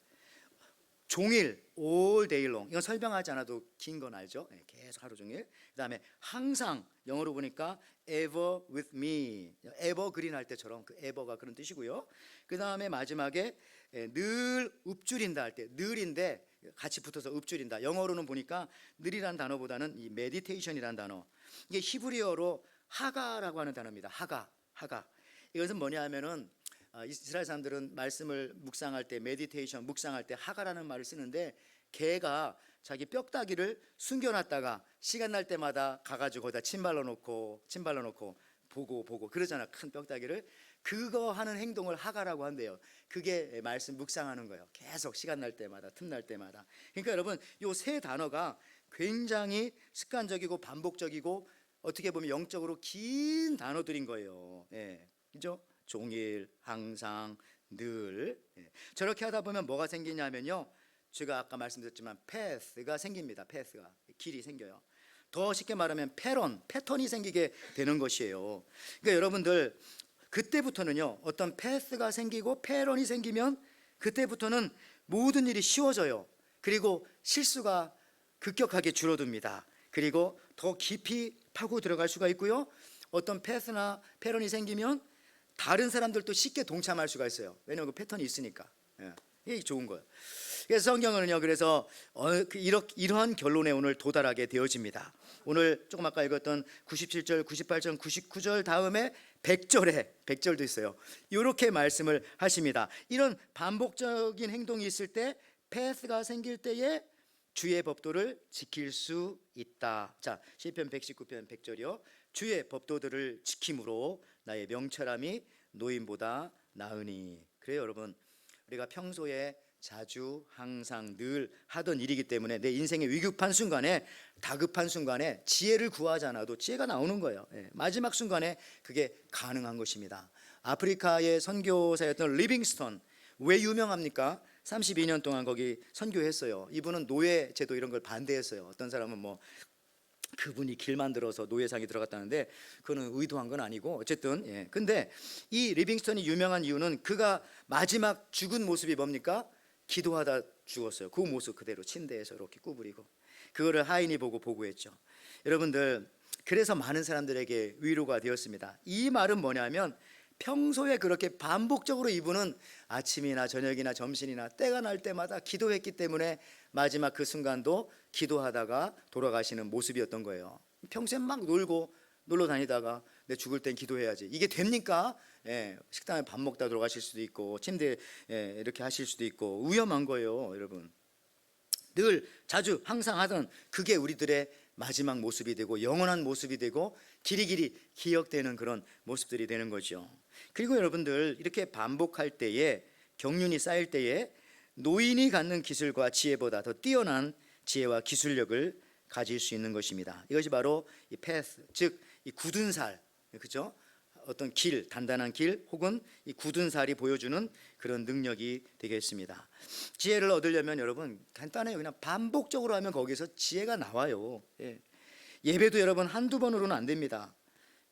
종일 all day long 이건 설명하지 않아도 긴 건 알죠? 네, 계속 하루 종일. 그다음에 항상 영어로 보니까 ever with me evergreen 할 때처럼 그 ever가 그런 뜻이고요. 그다음에 마지막에 늘 읊조린다 할 때 늘인데 같이 붙어서 읊조린다. 영어로는 보니까 늘이란 단어보다는 이 meditation이란 단어 이게 히브리어로 하가라고 하는 단어입니다. 하가 이것은 뭐냐 하면은 이스라엘 사람들은 말씀을 묵상할 때 메디테이션 묵상할 때 하가라는 말을 쓰는데 개가 자기 뼈다귀를 숨겨놨다가 시간 날 때마다 가가지고 거기다 침 발라놓고 보고 그러잖아. 큰 뼈다귀를 그거 하는 행동을 하가라고 한대요. 그게 말씀 묵상하는 거예요. 계속 시간 날 때마다 틈날 때마다. 그러니까 여러분 요 세 단어가 굉장히 습관적이고 반복적이고 어떻게 보면 영적으로 긴 단어들인 거예요. 예, 그죠? 종일, 항상, 늘. 저렇게 하다 보면 뭐가 생기냐면요. 제가 아까 말씀드렸지만 path가 생깁니다. path가 길이 생겨요. 더 쉽게 말하면 패턴이 생기게 되는 것이에요. 그러니까 여러분들 그때부터는요. 어떤 path가 생기고 패턴이 생기면 그때부터는 모든 일이 쉬워져요. 그리고 실수가 급격하게 줄어듭니다. 그리고 더 깊이 파고 들어갈 수가 있고요. 어떤 path나 패턴이 생기면 다른 사람들도 쉽게 동참할 수가 있어요. 왜냐하면 그 패턴이 있으니까. 이게 좋은 거예요. 그래서 성경은요. 그래서 이러한 결론에 오늘 도달하게 되어집니다. 오늘 조금 아까 읽었던 97절, 98절, 99절 다음에 100절도 있어요. 이렇게 말씀을 하십니다. 이런 반복적인 행동이 있을 때 패스가 생길 때에 주의 법도를 지킬 수 있다. 자, 시편 119편 100절이요. 주의 법도들을 지킴으로 나의 명철함이 노인보다 나으니. 그래요, 여러분. 우리가 평소에 자주 항상 늘 하던 일이기 때문에 내 인생의 위급한 순간에 다급한 순간에 지혜를 구하지 않아도 지혜가 나오는 거예요. 마지막 순간에 그게 가능한 것입니다. 아프리카의 선교사였던 리빙스턴 왜 유명합니까? 32년 동안 거기 선교했어요. 이분은 노예 제도 이런 걸 반대했어요. 어떤 사람은 뭐 그분이 길 만들어서 노예상에 들어갔다는데 그거는 의도한 건 아니고 어쨌든 근데 이 리빙스턴이 유명한 이유는 그가 마지막 죽은 모습이 뭡니까? 기도하다 죽었어요. 그 모습 그대로 침대에서 이렇게 구부리고 그거를 하인이 보고 보고했죠. 여러분들 그래서 많은 사람들에게 위로가 되었습니다. 이 말은 뭐냐면 평소에 그렇게 반복적으로 이분은 아침이나 저녁이나 점심이나 때가 날 때마다 기도했기 때문에 마지막 그 순간도 기도하다가 돌아가시는 모습이었던 거예요. 평소에 막 놀러 다니다가 내 죽을 땐 기도해야지. 이게 됩니까? 식당에 밥 먹다 돌아가실 수도 있고 침대에 이렇게 하실 수도 있고 위험한 거예요, 여러분. 늘 자주 항상 하던 그게 우리들의 마지막 모습이 되고 영원한 모습이 되고 길이길이 기억되는 그런 모습들이 되는 거죠. 그리고 여러분들 이렇게 반복할 때에 경륜이 쌓일 때에 노인이 갖는 기술과 지혜보다 더 뛰어난 지혜와 기술력을 가질 수 있는 것입니다. 이것이 바로 이 path, 즉 이 굳은 살, 그렇죠? 어떤 길, 단단한 길 혹은 이 굳은 살이 보여주는 그런 능력이 되겠습니다. 지혜를 얻으려면 여러분 간단해요. 그냥 반복적으로 하면 거기서 지혜가 나와요. 예배도 여러분 한두 번으로는 안 됩니다.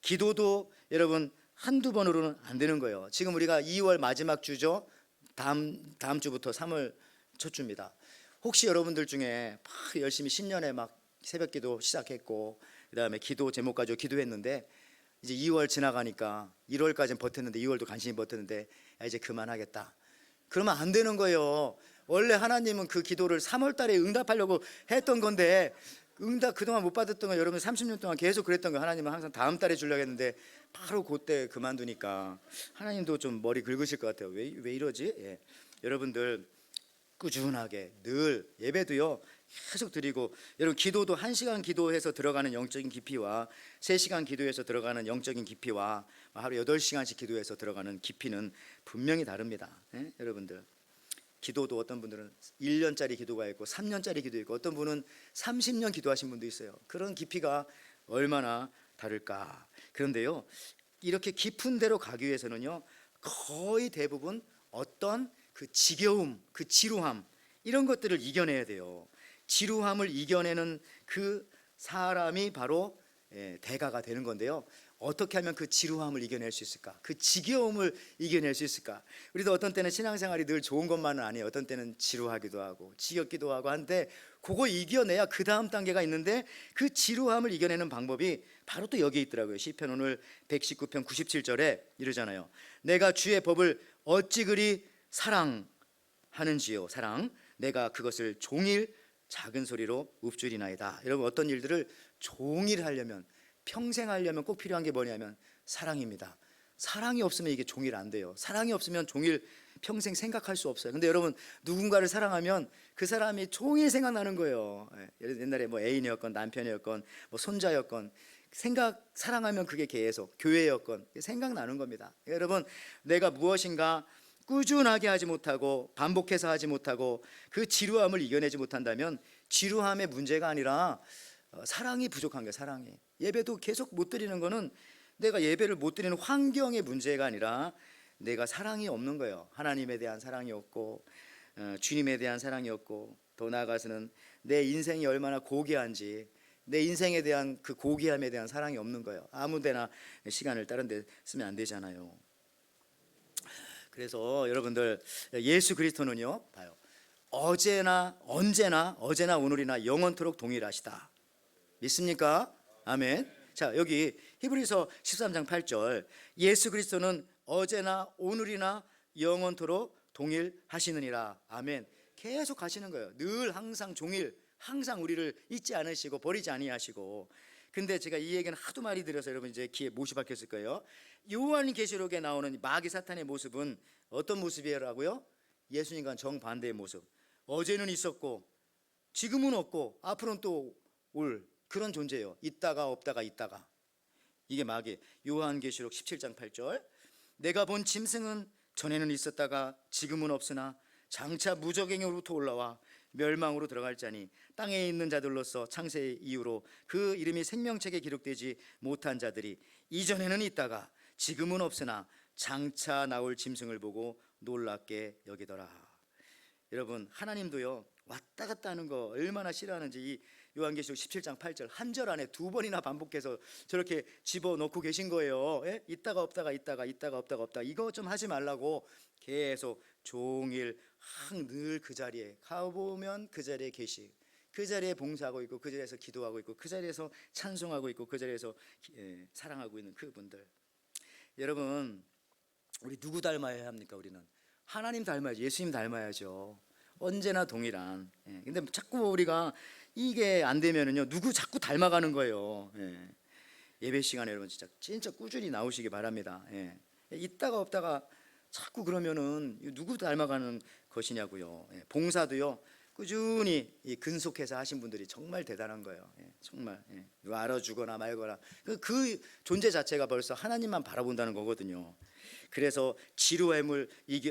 기도도 여러분 한두 번으로는 안 되는 거예요. 지금 우리가 2월 마지막 주죠. 다음 주부터 3월 첫 주입니다. 혹시 여러분들 중에 막 열심히 신년에 막 새벽 기도 시작했고 그다음에 기도 제목 가지고 기도했는데 이제 2월 지나가니까 1월까지는 버텼는데 2월도 간신히 버텼는데 이제 그만하겠다. 그러면 안 되는 거예요. 원래 하나님은 그 기도를 3월 달에 응답하려고 했던 건데 응답 그동안 못 받았던 거 여러분 30년 동안 계속 그랬던 거 하나님은 항상 다음 달에 주려고 했는데 바로 그때 그만두니까 하나님도 좀 머리 긁으실 것 같아요. 왜 이러지? 예. 여러분들 꾸준하게 늘 예배도요 계속 드리고 여러분 기도도 1시간 기도해서 들어가는 영적인 깊이와 3시간 기도해서 들어가는 영적인 깊이와 하루 8시간씩 기도해서 들어가는 깊이는 분명히 다릅니다. 예? 여러분들 기도도 어떤 분들은 1년짜리 기도가 있고 3년짜리 기도 있고 어떤 분은 30년 기도하신 분도 있어요. 그런 깊이가 얼마나 다를까. 그런데요 이렇게 깊은 데로 가기 위해서는요 거의 대부분 어떤 그 지겨움, 그 지루함 이런 것들을 이겨내야 돼요. 지루함을 이겨내는 그 사람이 바로 대가가 되는 건데요. 어떻게 하면 그 지루함을 이겨낼 수 있을까? 그 지겨움을 이겨낼 수 있을까? 우리도 어떤 때는 신앙생활이 늘 좋은 것만은 아니에요. 어떤 때는 지루하기도 하고 지겹기도 하고 한데 그거 이겨내야 그 다음 단계가 있는데 그 지루함을 이겨내는 방법이 바로 또 여기 있더라고요. 시편 오늘 119편 97절에 이러잖아요. 내가 주의 법을 어찌 그리 사랑하는지요. 사랑 내가 그것을 종일 작은 소리로 읊조리나이다. 여러분 어떤 일들을 종일 하려면 평생 하려면 꼭 필요한 게 뭐냐면 사랑입니다. 사랑이 없으면 이게 종일 안 돼요. 사랑이 없으면 종일 평생 생각할 수 없어요. 근데 여러분 누군가를 사랑하면 그 사람이 종일 생각나는 거예요. 옛날에 뭐 애인이었건 남편이었건 뭐 손자였건 사랑하면 그게 계속 교회였건 생각나는 겁니다. 여러분 내가 무엇인가 꾸준하게 하지 못하고 반복해서 하지 못하고 그 지루함을 이겨내지 못한다면 지루함의 문제가 아니라 사랑이 부족한 거예요. 사랑이. 예배도 계속 못 드리는 거는 내가 예배를 못 드리는 환경의 문제가 아니라 내가 사랑이 없는 거예요. 하나님에 대한 사랑이 없고 주님에 대한 사랑이 없고 더 나아가서는 내 인생이 얼마나 고귀한지 내 인생에 대한 그 고귀함에 대한 사랑이 없는 거예요. 아무데나 시간을 다른 데 쓰면 안 되잖아요. 그래서 여러분들 예수 그리스도는요 봐요. 어제나 언제나 어제나 오늘이나 영원토록 동일하시다. 믿습니까? 아멘. 자 여기 히브리서 13장 8절 예수 그리스도는 어제나 오늘이나 영원토록 동일하시느니라. 아멘. 계속 가시는 거예요. 늘 항상 종일 항상 우리를 잊지 않으시고 버리지 아니하시고. 근데 제가 이 얘기는 하도 많이 드려서 여러분 이제 귀에 못이 박혔을 거예요. 요한계시록에 나오는 마귀 사탄의 모습은 어떤 모습이라고요? 예수님과 정반대의 모습. 어제는 있었고 지금은 없고 앞으로는 또 올 그런 존재예요. 있다가 없다가 있다가. 이게 마귀. 요한계시록 17장 8절 내가 본 짐승은 전에는 있었다가 지금은 없으나 장차 무적행으로부터 올라와 멸망으로 들어갈 자니 땅에 있는 자들로서 창세 이후로 그 이름이 생명책에 기록되지 못한 자들이 이전에는 있다가 지금은 없으나 장차 나올 짐승을 보고 놀랍게 여기더라. 여러분 하나님도요 왔다 갔다 하는 거 얼마나 싫어하는지 이 요한계시록 17장 8절 한 절 안에 2번이나 반복해서 저렇게 집어넣고 계신 거예요. 예? 있다가 없다가 있다가 없다가 없다. 이거 좀 하지 말라고 계속 종일 늘 그 자리에 가보면 그 자리에 계시 그 자리에 봉사하고 있고 그 자리에서 기도하고 있고 그 자리에서 찬송하고 있고 그 자리에서 사랑하고 있는 그분들. 여러분 우리 누구 닮아야 합니까? 우리는 하나님 닮아야죠. 예수님 닮아야죠. 언제나 동일한. 근데 자꾸 우리가 이게 안 되면은요 누구 자꾸 닮아가는 거예요. 예배 시간에 여러분 진짜 꾸준히 나오시기 바랍니다. 있다가 없다가 자꾸 그러면은 누구 닮아가는 것이냐고요. 봉사도요 꾸준히 근속해서 하신 분들이 정말 대단한 거예요. 정말 알아주거나 말거나 그 존재 자체가 벌써 하나님만 바라본다는 거거든요. 그래서 지루함을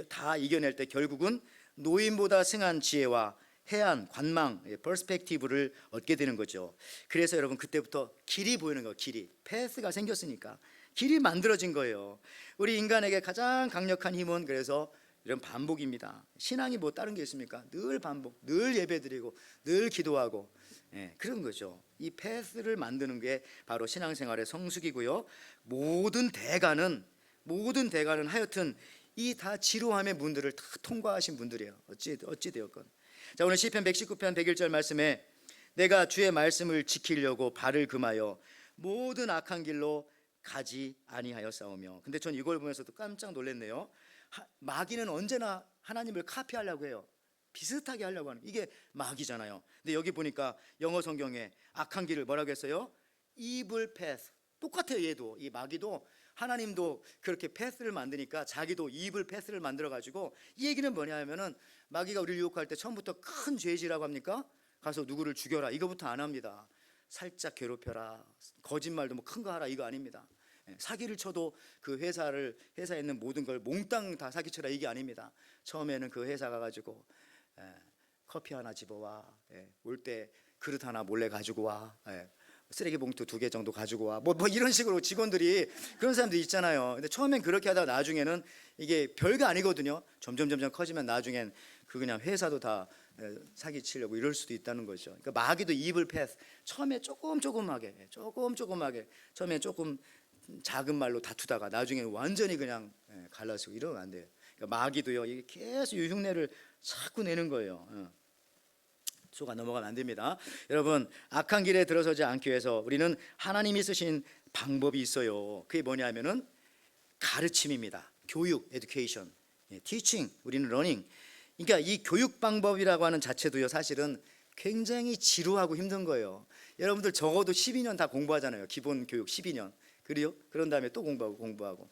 다 이겨낼 때 결국은 노인보다 승한 지혜와 해안, 관망, 퍼스펙티브를 얻게 되는 거죠. 그래서 여러분 그때부터 길이 보이는 거예요. 길이, 패스가 생겼으니까 길이 만들어진 거예요. 우리 인간에게 가장 강력한 힘은 그래서 이런 반복입니다. 신앙이 뭐 다른 게 있습니까? 늘 반복, 늘 예배드리고 늘 기도하고 그런 거죠. 이 패스를 만드는 게 바로 신앙생활의 성숙이고요. 모든 대가는 하여튼 이 다 지루함의 문들을 다 통과하신 분들이에요. 어찌 되었건. 자, 오늘 시편 119편 101절 말씀에 내가 주의 말씀을 지키려고 발을 금하여 모든 악한 길로 가지 아니하여 싸우며. 근데 전 이걸 보면서도 깜짝 놀랐네요. 마귀는 언제나 하나님을 카피하려고 해요. 비슷하게 하려고 하는, 이게 마귀잖아요. 근데 여기 보니까 영어 성경에 악한 길을 뭐라고 했어요? evil path. 똑같아요. 얘도, 이 마귀도 하나님도 그렇게 패스를 만드니까 자기도 evil path를 만들어 가지고, 이 얘기는 뭐냐 하면은 마귀가 우리를 유혹할 때 처음부터 큰 죄지라고 합니까? 가서 누구를 죽여라 이거부터 안 합니다. 살짝 괴롭혀라, 거짓말도 뭐 큰 거 하라 이거 아닙니다. 사기를 쳐도 그 회사에 있는 모든 걸 몽땅 다 사기쳐라 이게 아닙니다. 처음에는 그 회사 가가지고 커피 하나 집어와, 올 때 그릇 하나 몰래 가지고 와, 쓰레기 봉투 2개 정도 가지고 와, 뭐 이런 식으로 직원들이, 그런 사람들 있잖아요. 근데 처음엔 그렇게 하다가 나중에는 이게 별거 아니거든요. 점점 커지면 나중엔 그냥 회사도 다 사기치려고 이럴 수도 있다는 거죠. 그러니까 마귀도 evil path, 처음에 조금하게 처음에 조금 작은 말로 다투다가 나중에는 완전히 그냥 갈라지고 이러면 안 돼요. 그러니까 마귀도요, 이게 계속 흉내를 자꾸 내는 거예요. 속아 넘어가면 안 됩니다. 여러분, 악한 길에 들어서지 않기 위해서 우리는 하나님이 쓰신 방법이 있어요. 그게 뭐냐면은 가르침입니다. 교육, education, teaching, 우리는 learning. 그러니까 이 교육 방법이라고 하는 자체도요, 사실은 굉장히 지루하고 힘든 거예요. 여러분들 적어도 12년 다 공부하잖아요. 기본 교육 12년. 그래요? 그런 다음에 또 공부하고.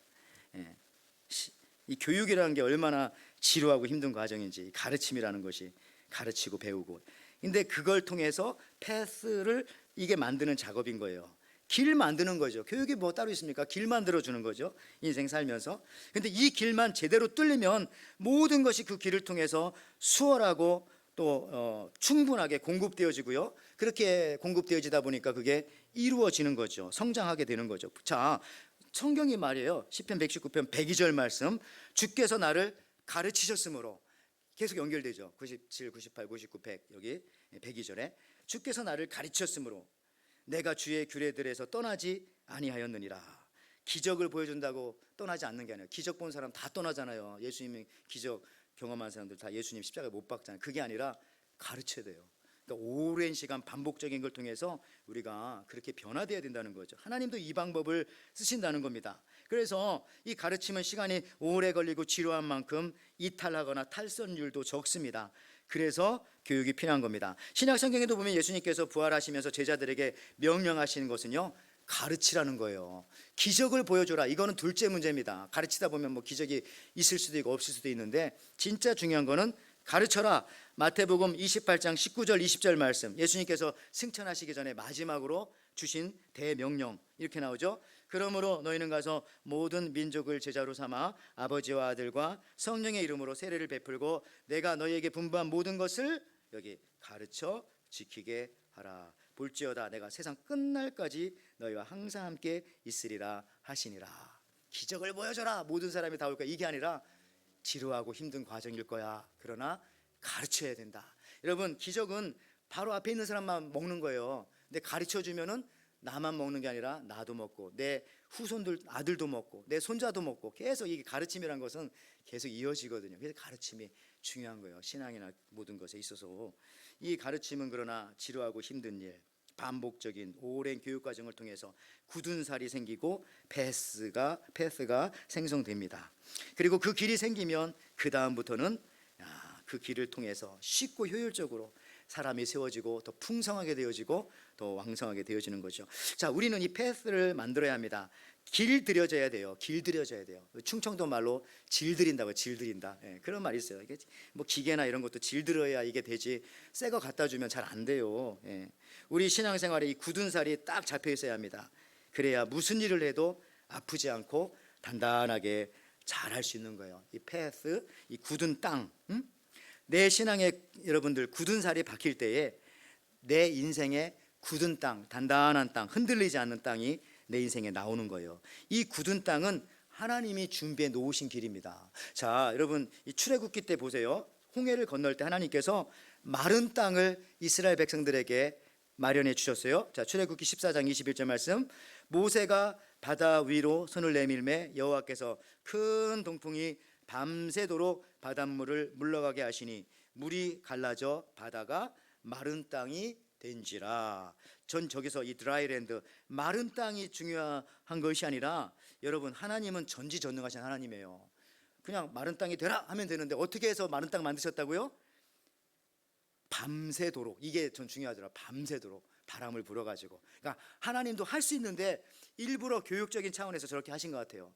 이 교육이라는 게 얼마나 지루하고 힘든 과정인지, 가르침이라는 것이 가르치고 배우고. 근데 그걸 통해서 패스를 이게 만드는 작업인 거예요. 길 만드는 거죠. 교육이 뭐 따로 있습니까? 길 만들어 주는 거죠. 인생 살면서. 근데 이 길만 제대로 뚫리면 모든 것이 그 길을 통해서 수월하고 또 충분하게 공급되어지고요. 그렇게 공급되어지다 보니까 그게 이루어지는 거죠. 성장하게 되는 거죠. 자, 성경이 말이에요. 시편 119편 102절 말씀, 주께서 나를 가르치셨으므로, 계속 연결되죠. 97, 98, 99, 100, 여기 102절에 주께서 나를 가르치셨으므로 내가 주의 규례들에서 떠나지 아니하였느니라. 기적을 보여준다고 떠나지 않는 게 아니에요. 기적 본 사람 다 떠나잖아요. 예수님이 기적 경험한 사람들 다 예수님 십자가에 못 박잖아요. 그게 아니라 가르쳐야 돼요. 그러니까 오랜 시간 반복적인 걸 통해서 우리가 그렇게 변화되어야 된다는 거죠. 하나님도 이 방법을 쓰신다는 겁니다. 그래서 이 가르침은 시간이 오래 걸리고 지루한 만큼 이탈하거나 탈선율도 적습니다. 그래서 교육이 필요한 겁니다. 신약 성경에도 보면 예수님께서 부활하시면서 제자들에게 명령하시는 것은요, 가르치라는 거예요. 기적을 보여줘라, 이거는 둘째 문제입니다. 가르치다 보면 뭐 기적이 있을 수도 있고 없을 수도 있는데, 진짜 중요한 거는 가르쳐라. 마태복음 28장 19절 20절 말씀, 예수님께서 승천하시기 전에 마지막으로 주신 대명령, 이렇게 나오죠. 그러므로 너희는 가서 모든 민족을 제자로 삼아 아버지와 아들과 성령의 이름으로 세례를 베풀고 내가 너희에게 분부한 모든 것을 여기 가르쳐 지키게 하라. 볼지어다 내가 세상 끝날까지 너희와 항상 함께 있으리라 하시니라. 기적을 보여줘라, 모든 사람이 다 올 거야, 이게 아니라 지루하고 힘든 과정일 거야. 그러나 가르쳐야 된다. 여러분, 기적은 바로 앞에 있는 사람만 먹는 거예요. 근데 가르쳐주면은 나만 먹는 게 아니라 나도 먹고 내 후손들 아들도 먹고 내 손자도 먹고, 계속 이게 가르침이란 것은 계속 이어지거든요. 그래서 가르침이 중요한 거예요. 신앙이나 모든 것에 있어서. 이 가르침은 그러나 지루하고 힘든 일, 반복적인 오랜 교육 과정을 통해서 굳은 살이 생기고 패스가 생성됩니다. 그리고 그 길이 생기면 그 다음부터는 그 길을 통해서 쉽고 효율적으로 사람이 세워지고 더 풍성하게 되어지고 더 왕성하게 되어지는 거죠. 자, 우리는 이 패스를 만들어야 합니다. 길들여져야 돼요. 길들여져야 돼요. 충청도 말로 질들인다고, 질들인다. 그런 말이 있어요. 이게 뭐 기계나 이런 것도 질들어야 이게 되지, 새 거 갖다 주면 잘 안 돼요. 우리 신앙생활에 이 굳은 살이 딱 잡혀 있어야 합니다. 그래야 무슨 일을 해도 아프지 않고 단단하게 잘 할 수 있는 거예요. 이 패스, 이 굳은 땅, 내 신앙에 여러분들 굳은 살이 박힐 때에 내 인생에 굳은 땅, 단단한 땅, 흔들리지 않는 땅이 내 인생에 나오는 거예요. 이 굳은 땅은 하나님이 준비해 놓으신 길입니다. 자, 여러분, 이 출애굽기 때 보세요. 홍해를 건널 때 하나님께서 마른 땅을 이스라엘 백성들에게 마련해 주셨어요. 자, 출애굽기 14장 21절 말씀. 모세가 바다 위로 손을 내밀매 여호와께서 큰 동풍이 밤새도록 바닷물을 물러가게 하시니 물이 갈라져 바다가 마른 땅이 된지라. 전 저기서 이 드라이랜드, 마른 땅이 중요한 것이 아니라, 여러분, 하나님은 전지전능하신 하나님이에요. 그냥 마른 땅이 되라 하면 되는데 어떻게 해서 마른 땅 만드셨다고요? 밤새도록. 이게 전 중요하더라고요. 밤새도록 바람을 불어가지고. 그러니까 하나님도 할 수 있는데 일부러 교육적인 차원에서 저렇게 하신 것 같아요.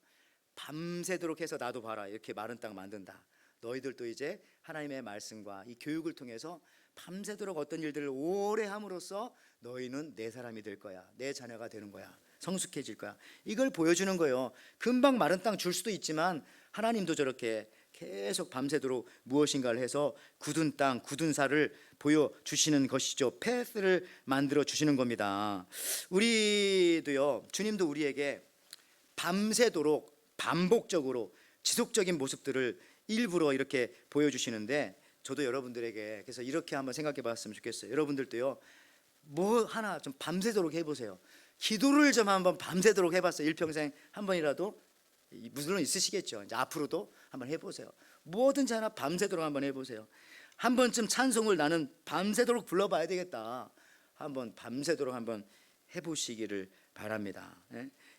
밤새도록 해서 나도 봐라, 이렇게 마른 땅 만든다. 너희들도 이제 하나님의 말씀과 이 교육을 통해서 밤새도록 어떤 일들을 오래 함으로써 너희는 내 사람이 될 거야, 내 자녀가 되는 거야, 성숙해질 거야. 이걸 보여주는 거예요. 금방 마른 땅 줄 수도 있지만 하나님도 저렇게 계속 밤새도록 무엇인가를 해서 굳은 땅, 굳은 살을 보여주시는 것이죠. 패스를 만들어 주시는 겁니다. 우리도요, 주님도 우리에게 밤새도록 반복적으로 지속적인 모습들을 일부러 이렇게 보여주시는데, 저도 여러분들에게 그래서 이렇게 한번 생각해 봤으면 좋겠어요. 여러분들도요, 뭐 하나 좀 밤새도록 해보세요. 기도를 좀 한번 밤새도록 해봤어요. 일평생 한 번이라도? 물론 있으시겠죠. 이제 앞으로도 한번 해보세요. 뭐든지 하나 밤새도록 한번 해보세요. 한 번쯤 찬송을 나는 밤새도록 불러봐야 되겠다, 한번 밤새도록 한번 해보시기를 바랍니다.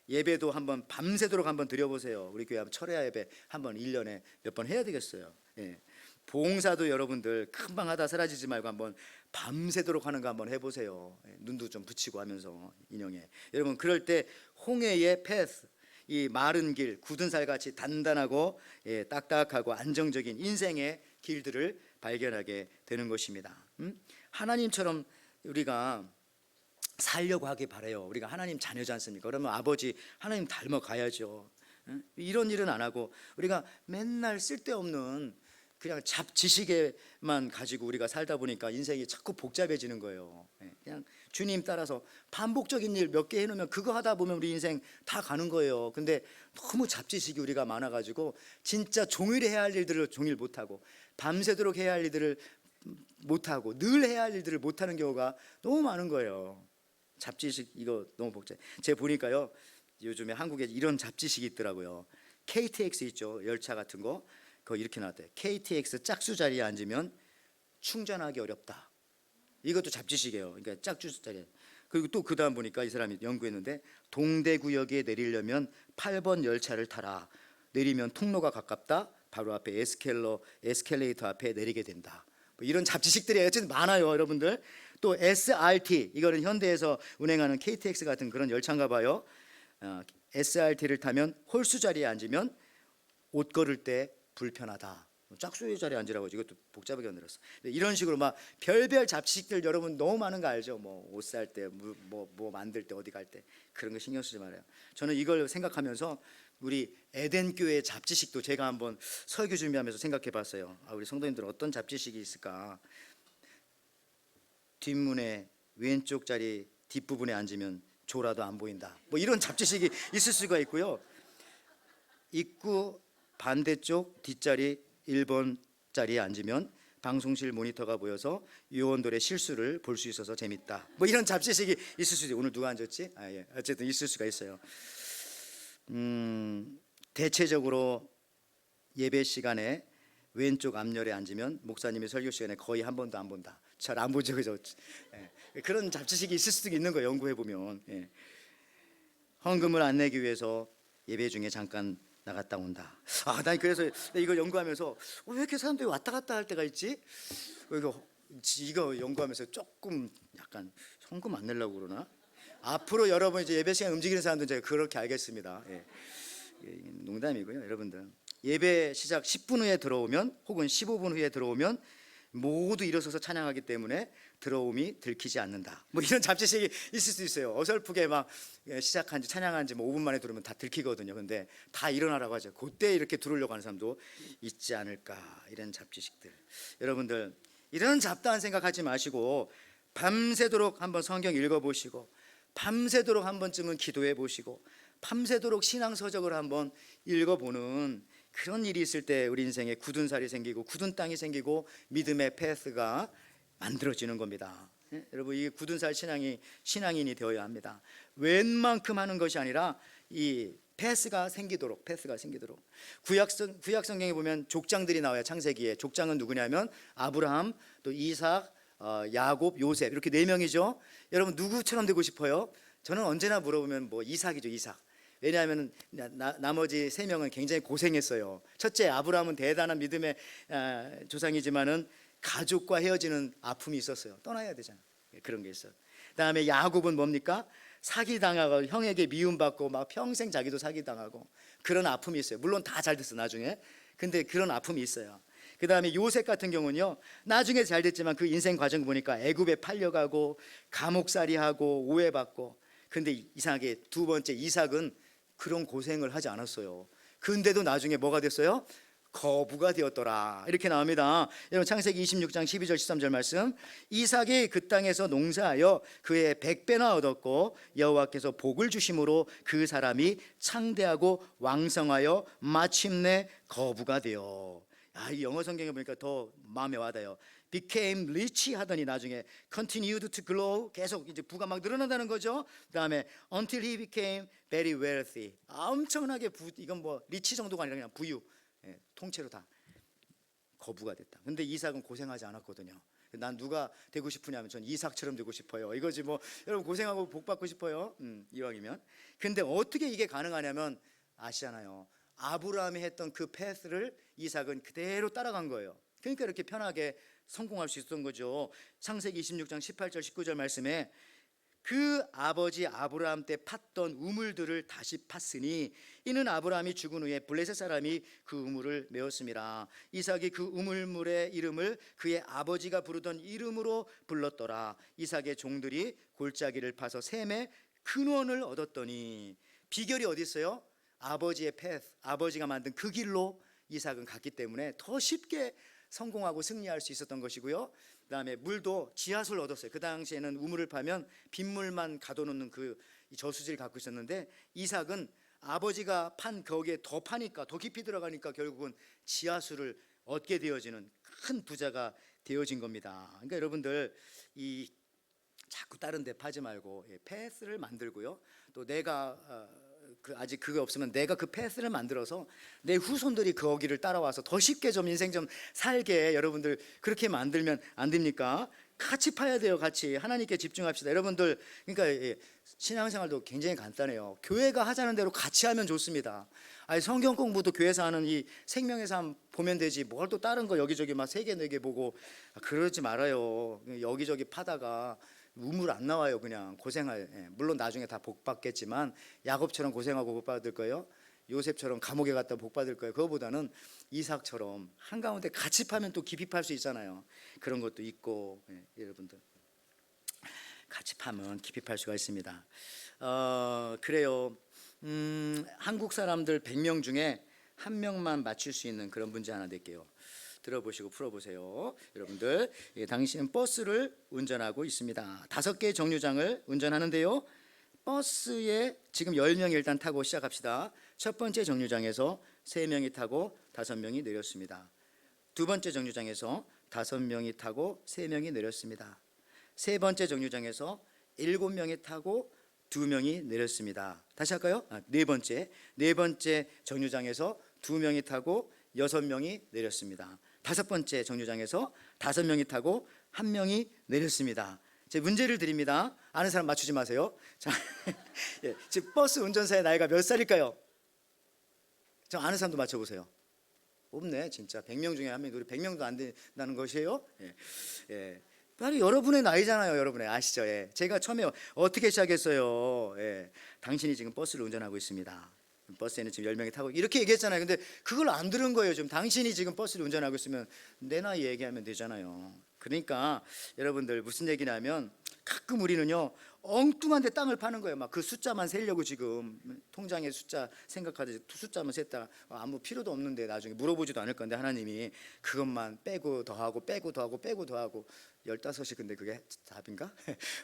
예배도 한번 밤새도록 한번 드려보세요. 우리 교회 철야 예배 한번 1년에 몇 번 해야 되겠어요. 봉사도 여러분들 금방 하다 사라지지 말고 한번 밤새도록 하는 거 한번 해보세요. 눈도 좀 붙이고 하면서 인형에. 여러분, 그럴 때 홍해의 패스, 이 마른 길, 굳은 살같이 단단하고 딱딱하고 안정적인 인생의 길들을 발견하게 되는 것입니다. 하나님처럼 우리가 살려고 하기 바래요. 우리가 하나님 자녀지 않습니까? 그러면 아버지 하나님 닮아가야죠. 이런 일은 안 하고 우리가 맨날 쓸데없는 그냥 잡지식에만 가지고 우리가 살다 보니까 인생이 자꾸 복잡해지는 거예요. 그냥 주님 따라서 반복적인 일 몇 개 해놓으면 그거 하다 보면 우리 인생 다 가는 거예요. 근데 너무 잡지식이 우리가 많아가지고 진짜 종일 해야 할 일들을 종일 못하고, 밤새도록 해야 할 일들을 못하고, 늘 해야 할 일들을 못하는 경우가 너무 많은 거예요. 잡지식 이거 너무 복잡해. 제가 보니까요, 요즘에 한국에 이런 잡지식이 있더라고요. KTX 있죠, 열차 같은 거. 그거 이렇게 나왔대요. KTX 짝수 자리에 앉으면 충전하기 어렵다. 이것도 잡지식이에요. 그러니까 짝수 자리에. 그리고 또 그 다음 보니까 이 사람이 연구했는데, 동대구역에 내리려면 8번 열차를 타라. 내리면 통로가 가깝다. 바로 앞에 에스컬레이터 앞에 내리게 된다. 뭐 이런 잡지식들이 어쨌든 많아요, 여러분들. 또 SRT, 이거는 현대에서 운행하는 KTX 같은 그런 열차인가 봐요. SRT를 타면 홀수 자리에 앉으면 옷 걸을 때 불편하다. 짝수의 자리에 앉으라고. 이것도 복잡하게 만들었어. 이런 식으로 막 별별 잡지식들 여러분 너무 많은 거 알죠? 뭐 옷 살 때, 뭐 만들 때, 어디 갈 때 그런 거 신경 쓰지 말아요. 저는 이걸 생각하면서 우리 에덴 교회 잡지식도 제가 한번 설교 준비하면서 생각해 봤어요. 우리 성도님들은 어떤 잡지식이 있을까? 뒷문에 왼쪽 자리 뒷부분에 앉으면 조라도 안 보인다. 뭐 이런 잡지식이 있을 수가 있고요. 입구 반대쪽 뒷자리 1번 자리에 앉으면 방송실 모니터가 보여서 요원들의 실수를 볼 수 있어서 재밌다. 뭐 이런 잡지식이 있을 수도 있어요. 오늘 누가 앉았지? 어쨌든 있을 수가 있어요. 대체적으로 예배 시간에 왼쪽 앞열에 앉으면 목사님이 설교 시간에 거의 한 번도 안 본다. 잘 안 보죠, 그죠? 그런 잡지식이 있을 수도 있는 거예요. 연구해 보면. 헌금을 안 내기 위해서 예배 중에 잠깐 나갔다 온다. 난 그래서 이거 연구하면서 왜 이렇게 사람들이 왔다 갔다 할 때가 있지? 이거 연구하면서 조금 약간 헌금 안 내려고 그러나? 앞으로 여러분 이제 예배 시간 움직이는 사람들은 제가 그렇게 알겠습니다. 농담이고요, 여러분들. 예배 시작 10분 후에 들어오면 혹은 15분 후에 들어오면 모두 일어서서 찬양하기 때문에 들어옴이 들키지 않는다. 뭐 이런 잡지식이 있을 수 있어요. 어설프게 막 시작한 지 찬양한 지 뭐 5분 만에 들어오면 다 들키거든요. 근데 다 일어나라고 하죠. 그때 이렇게 들으려고 하는 사람도 있지 않을까, 이런 잡지식들. 여러분들 이런 잡다한 생각하지 마시고 밤새도록 한번 성경 읽어보시고, 밤새도록 한 번쯤은 기도해 보시고, 밤새도록 신앙서적을 한번 읽어보는 그런 일이 있을 때 우리 인생에 굳은 살이 생기고 굳은 땅이 생기고 믿음의 패스가 만들어지는 겁니다. 여러분 이 굳은 살 신앙인이 되어야 합니다. 웬만큼 하는 것이 아니라 이 패스가 생기도록 구약 성경에 보면 족장들이 나와요. 창세기에 족장은 누구냐면 아브라함, 또 이삭, 야곱, 요셉 이렇게 네 명이죠. 여러분 누구처럼 되고 싶어요? 저는 언제나 물어보면 뭐 이삭이죠. 이삭. 왜냐하면 나머지 세 명은 굉장히 고생했어요. 첫째 아브라함은 대단한 믿음의 조상이지만은 가족과 헤어지는 아픔이 있었어요. 떠나야 되잖아. 그런 게 있어요. 그다음에 야곱은 뭡니까? 사기당하고 형에게 미움받고 막 평생 자기도 사기당하고 그런 아픔이 있어요. 물론 다 잘 됐어 나중에. 근데 그런 아픔이 있어요. 그 다음에 요셉 같은 경우는요, 나중에 잘 됐지만 그 인생 과정 보니까 애굽에 팔려가고 감옥살이하고 오해받고. 근데 이상하게 두 번째 이삭은 그런 고생을 하지 않았어요. 근데도 나중에 뭐가 됐어요? 거부가 되었더라. 이렇게 나옵니다. 여러분 창세기 26장 12절 13절 말씀. 이삭이 그 땅에서 농사하여 그의 100배나 얻었고 여호와께서 복을 주심으로 그 사람이 창대하고 왕성하여 마침내 거부가 되어. 이 영어 성경에 보니까 더 마음에 와닿아요. became rich 하더니 나중에 continued to grow, 계속 이제 부가 막 늘어난다는 거죠. 그다음에 until he became very wealthy. 엄청나게 이건 뭐 리치 정도가 아니라 그냥 부유. 통째로 다 거부가 됐다. 근데 이삭은 고생하지 않았거든요. 난 누가 되고 싶으냐면 전 이삭처럼 되고 싶어요. 이거지 뭐. 여러분 고생하고 복 받고 싶어요. 이왕이면. 근데 어떻게 이게 가능하냐면 아시잖아요. 아브라함이 했던 그 패스를 이삭은 그대로 따라간 거예요. 그러니까 이렇게 편하게 성공할 수 있었던 거죠. 창세기 26장 18절 19절 말씀에 그 아버지 아브라함 때 팠던 우물들을 다시 팠으니 이는 아브라함이 죽은 후에 블레셋 사람이 그 우물을 메었습니다. 이삭이 그 우물물의 이름을 그의 아버지가 부르던 이름으로 불렀더라. 이삭의 종들이 골짜기를 파서 셈의 근원을 얻었더니. 비결이 어디 있어요? 아버지의 패스, 아버지가 만든 그 길로 이삭은 갔기 때문에 더 쉽게 성공하고 승리할 수 있었던 것이고요. 그다음에 물도 지하수를 얻었어요. 그 당시에는 우물을 파면 빗물만 가둬놓는 그 저수지를 갖고 있었는데 이삭은 아버지가 판 거기에 더 파니까 더 깊이 들어가니까 결국은 지하수를 얻게 되어지는 큰 부자가 되어진 겁니다. 그러니까 여러분들 이 자꾸 다른 데 파지 말고 패스를 만들고요. 또 내가 아직 그게 없으면 내가 그 패스를 만들어서 내 후손들이 거기를 따라와서 더 쉽게 좀 인생 좀 살게 여러분들 그렇게 만들면 안 됩니까? 같이 파야 돼요. 같이 하나님께 집중합시다. 여러분들 그러니까 신앙생활도 굉장히 간단해요. 교회가 하자는 대로 같이 하면 좋습니다. 성경 공부도 교회에서 하는 이 생명의 삶 보면 되지 뭘 또 다른 거 여기저기 막 3개 4개 보고 그러지 말아요. 여기저기 파다가 우물 안 나와요. 그냥 물론 나중에 다 복 받겠지만 야곱처럼 고생하고 복 받을 거예요. 요셉처럼 감옥에 갔다 복 받을 거예요. 그거보다는 이삭처럼 한가운데 같이 파면 또 깊이 팔 수 있잖아요. 그런 것도 있고 여러분들 같이 파면 깊이 팔 수가 있습니다. 그래요. 한국 사람들 100명 중에 1명만 맞출 수 있는 그런 문제 하나 낼게요. 들어보시고 풀어보세요. 여러분들 당신은 버스를 운전하고 있습니다. 5개의 정류장을 운전하는데요. 버스에 지금 10명이 일단 타고 시작합시다. 첫 번째 정류장에서 3명이 타고 5명이 내렸습니다. 두 번째 정류장에서 5명이 타고 3명이 내렸습니다. 세 번째 정류장에서 7명이 타고 2명이 내렸습니다. 다시 할까요? 네 번째 정류장에서 2명이 타고 6명이 내렸습니다. 5번째 정류장에서 5명이 타고 1명이 내렸습니다. 제 문제를 드립니다. 아는 사람 맞추지 마세요. 자, 지금 버스 운전사의 나이가 몇 살일까요? 저 아는 사람도 맞춰보세요. 없네 진짜. 100명 중에 1명. 우리 100명도 안 된다는 것이에요. 바로 여러분의 나이잖아요. 여러분의 아시죠? 제가 처음에 어떻게 시작했어요? 당신이 지금 버스를 운전하고 있습니다. 버스에는 지금 10명이 타고 이렇게 얘기했잖아요. 근데 그걸 안 들은 거예요. 지금 당신이 지금 버스를 운전하고 있으면 내 나이 얘기하면 되잖아요. 그러니까 여러분들 무슨 얘기냐면 가끔 우리는요 엉뚱한 데 땅을 파는 거예요. 막 그 숫자만 세려고 지금 통장에 숫자 생각하듯이 숫자만 셌다가 아무 필요도 없는데 나중에 물어보지도 않을 건데 하나님이 그것만 빼고 더하고 빼고 더하고 빼고 더하고 15이 근데 그게 답인가?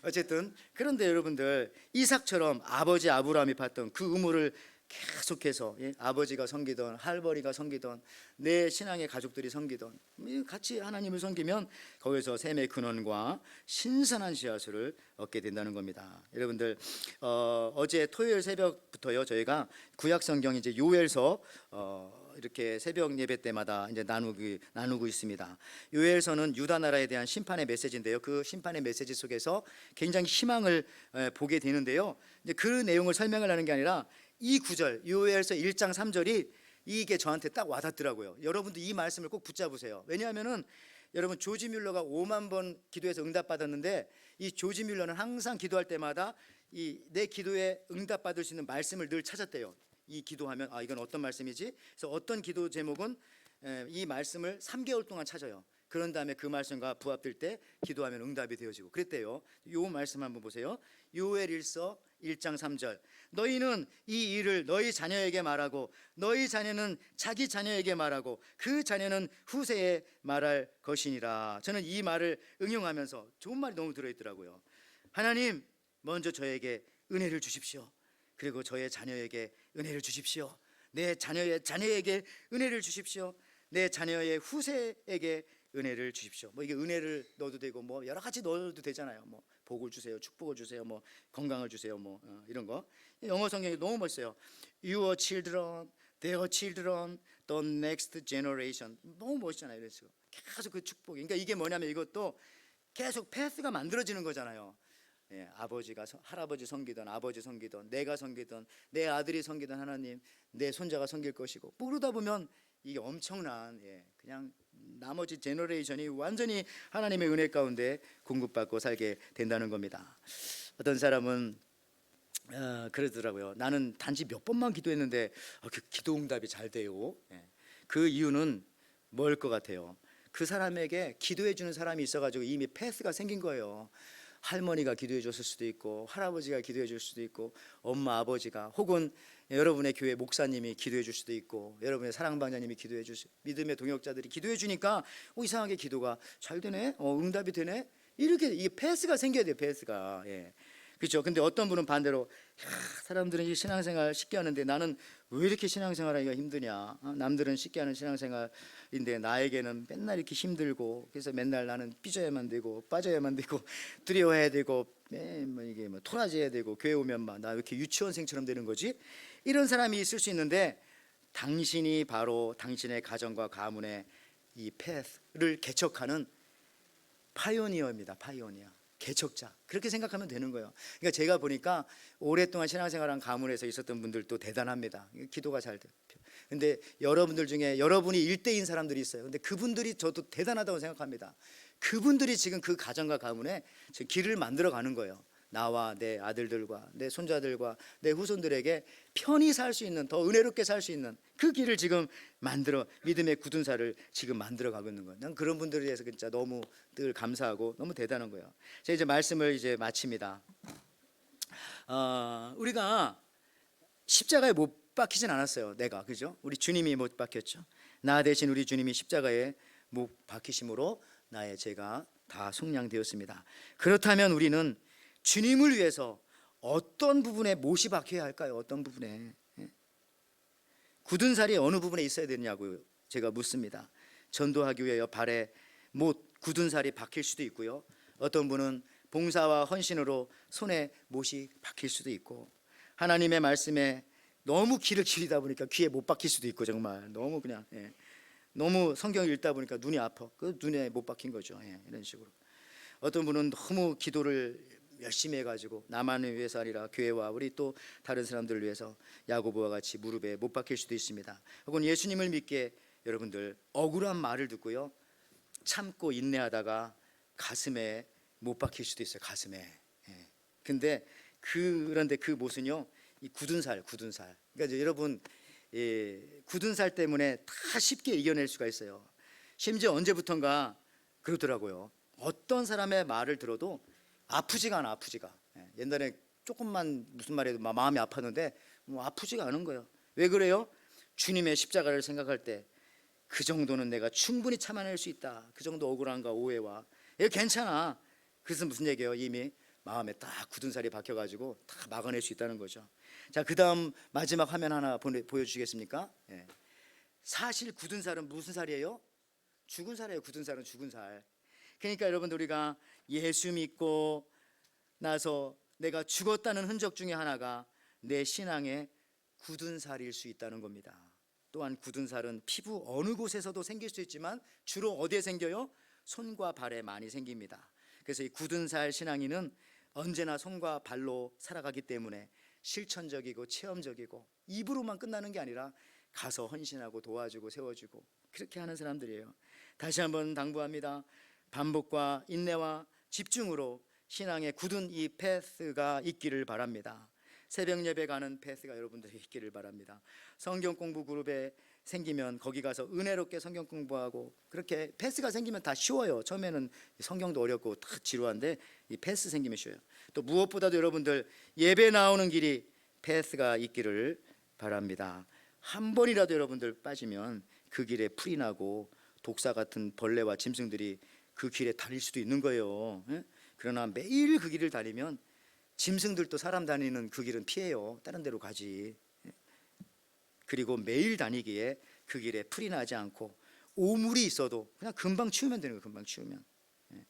어쨌든 그런데 여러분들 이삭처럼 아버지 아브라함이 팠던 그 우물을 계속해서 아버지가 섬기던 할머니가 섬기던 내 신앙의 가족들이 섬기던 같이 하나님을 섬기면 거기서 샘의 근원과 신선한 씨앗을 얻게 된다는 겁니다. 여러분들 어제 토요일 새벽부터요 저희가 구약 성경 이제 요엘서 이렇게 새벽 예배 때마다 이제 나누고 있습니다. 요엘서는 유다 나라에 대한 심판의 메시지인데요. 그 심판의 메시지 속에서 굉장히 희망을 보게 되는데요. 이제 그 내용을 설명을 하는 게 아니라 이 구절 요엘서 1장 3절이 이게 저한테 딱 와닿더라고요. 여러분도 이 말씀을 꼭 붙잡으세요. 왜냐하면은 여러분 조지 뮬러가 5만 번 기도해서 응답받았는데 이 조지 뮬러는 항상 기도할 때마다 이 내 기도에 응답받을 수 있는 말씀을 늘 찾았대요. 이 기도하면 이건 어떤 말씀이지? 그래서 어떤 기도 제목은 이 말씀을 3개월 동안 찾아요. 그런 다음에 그 말씀과 부합될 때 기도하면 응답이 되어지고 그랬대요. 요 말씀 한번 보세요. 요엘일서 1장 3절 너희는 이 일을 너희 자녀에게 말하고 너희 자녀는 자기 자녀에게 말하고 그 자녀는 후세에 말할 것이니라. 저는 이 말을 응용하면서 좋은 말이 너무 들어있더라고요. 하나님 먼저 저에게 은혜를 주십시오. 그리고 저의 자녀에게 은혜를 주십시오. 내 자녀의 자녀에게 은혜를 주십시오. 내 자녀의 후세에게 은혜를 주십시오. 뭐 이게 은혜를 넣어도 되고 뭐 여러 가지 넣어도 되잖아요. 뭐 복을 주세요, 축복을 주세요, 뭐 건강을 주세요, 뭐 이런 거. 영어 성경이 너무 멋있어요. Your children, their children, the next generation. 너무 멋있잖아요. 그래서 계속 그 축복. 그러니까 이게 뭐냐면 이것도 계속 패스가 만들어지는 거잖아요. 아버지가 할아버지 섬기던 아버지 섬기던 내가 섬기던 내 아들이 섬기던 하나님 내 손자가 섬길 것이고 뭐 그러다 보면 이게 엄청난 그냥 나머지 제너레이션이 완전히 하나님의 은혜 가운데 공급받고 살게 된다는 겁니다. 어떤 사람은 그러더라고요. 나는 단지 몇 번만 기도했는데 그 기도 응답이 잘 돼요. 그 이유는 뭘 것 같아요? 그 사람에게 기도해 주는 사람이 있어가지고 이미 패스가 생긴 거예요. 할머니가 기도해 줬을 수도 있고 할아버지가 기도해 줄 수도 있고 엄마 아버지가 혹은 여러분의 교회 목사님이 기도해 줄 수도 있고 여러분의 사랑방자님이 기도해 줄 믿음의 동역자들이 기도해 주니까 이상하게 기도가 잘 되네, 응답이 되네, 이렇게 이 패스가 생겨야 돼요. 패스가. 그렇죠. 근데 어떤 분은 반대로 사람들은 이 신앙생활 쉽게 하는데 나는 왜 이렇게 신앙생활하기가 힘드냐, 남들은 쉽게 하는 신앙생활인데 나에게는 맨날 이렇게 힘들고 그래서 맨날 나는 삐져야만 되고 빠져야만 되고 두려워해야 되고 이게 뭐 토라지해야 되고 교회 오면 막 나 왜 이렇게 유치원생처럼 되는 거지? 이런 사람이 있을 수 있는데 당신이 바로 당신의 가정과 가문의 이 패스를 개척하는 파이오니어입니다. 파이오니어. 개척자, 그렇게 생각하면 되는 거예요. 그러니까 제가 보니까 오랫동안 신앙생활한 가문에서 있었던 분들도 대단합니다. 기도가 잘 돼요. 근데 여러분들 중에 여러분이 일대인 사람들이 있어요. 근데 그분들이 저도 대단하다고 생각합니다. 그분들이 지금 그 가정과 가문에 지금 길을 만들어 가는 거예요. 나와 내 아들들과 내 손자들과 내 후손들에게 편히 살 수 있는, 더 은혜롭게 살 수 있는 그 길을 지금 만들어, 믿음의 굳은 살을 지금 만들어 가고 있는 거예요. 난 그런 분들에 대해서 진짜 너무 늘 감사하고 너무 대단한 거예요. 제가 이제 말씀을 이제 마칩니다. 우리가 십자가에 못 박히진 않았어요. 내가, 그죠? 우리 주님이 못 박혔죠. 나 대신 우리 주님이 십자가에 못 박히심으로 나의 죄가 다 속량되었습니다. 그렇다면 우리는 주님을 위해서 어떤 부분에 못이 박혀야 할까요? 어떤 부분에? 굳은 살이 어느 부분에 있어야 되냐고 제가 묻습니다. 전도하기 위하여 발에 못, 굳은 살이 박힐 수도 있고요. 어떤 분은 봉사와 헌신으로 손에 못이 박힐 수도 있고, 하나님의 말씀에 너무 귀를 기울이다 보니까 귀에 못 박힐 수도 있고, 정말 너무 그냥 너무 성경을 읽다 보니까 눈이 아파. 그 눈에 못 박힌 거죠. 이런 식으로. 어떤 분은 너무 기도를 열심히 해가지고 나만을 위해서 아니라 교회와 우리 또 다른 사람들을 위해서 야고보와 같이 무릎에 못 박힐 수도 있습니다. 혹은 예수님을 믿게 여러분들 억울한 말을 듣고요 참고 인내하다가 가슴에 못 박힐 수도 있어요. 가슴에. 근데 그런데 그 못은요, 이 굳은 살. 그러니까 여러분, 굳은 살 때문에 다 쉽게 이겨낼 수가 있어요. 심지어 언제부턴가 그러더라고요. 어떤 사람의 말을 들어도 아프지가 않아. 옛날에 조금만 무슨 말해도 마음이 아팠는데 뭐 아프지가 않은 거예요. 왜 그래요? 주님의 십자가를 생각할 때 그 정도는 내가 충분히 참아낼 수 있다. 그 정도 억울함과 오해와 이거 괜찮아. 그래서 무슨 얘기예요? 이미 마음에 딱 굳은 살이 박혀가지고 다 막아낼 수 있다는 거죠. 자, 그 다음 마지막 화면 하나 보여주시겠습니까? 예. 사실 굳은 살은 무슨 살이에요? 죽은 살이에요. 굳은 살은 죽은 살. 그러니까 여러분들, 우리가 예수 믿고 나서 내가 죽었다는 흔적 중에 하나가 내 신앙의 굳은 살일 수 있다는 겁니다. 또한 굳은 살은 피부 어느 곳에서도 생길 수 있지만 주로 어디에 생겨요? 손과 발에 많이 생깁니다. 그래서 이 굳은 살 신앙인은 언제나 손과 발로 살아가기 때문에 실천적이고 체험적이고 입으로만 끝나는 게 아니라 가서 헌신하고 도와주고 세워주고 그렇게 하는 사람들이에요. 다시 한번 당부합니다. 반복과 인내와 집중으로 신앙의 굳은 이 패스가 있기를 바랍니다. 새벽 예배 가는 패스가 여러분들이 있기를 바랍니다. 성경 공부 그룹에 생기면 거기 가서 은혜롭게 성경 공부하고, 그렇게 패스가 생기면 다 쉬워요. 처음에는 성경도 어렵고 다 지루한데 이 패스 생기면 쉬워요. 또 무엇보다도 여러분들 예배 나오는 길이 패스가 있기를 바랍니다. 한 번이라도 여러분들 빠지면 그 길에 풀이 나고 독사 같은 벌레와 짐승들이 그 길에 다닐 수도 있는 거예요. 그러나 매일 그 길을 다니면 짐승들도 사람 다니는 그 길은 피해요. 다른 데로 가지. 그리고 매일 다니기에 그 길에 풀이 나지 않고 오물이 있어도 그냥 금방 치우면 되는 거예요. 금방 치우면.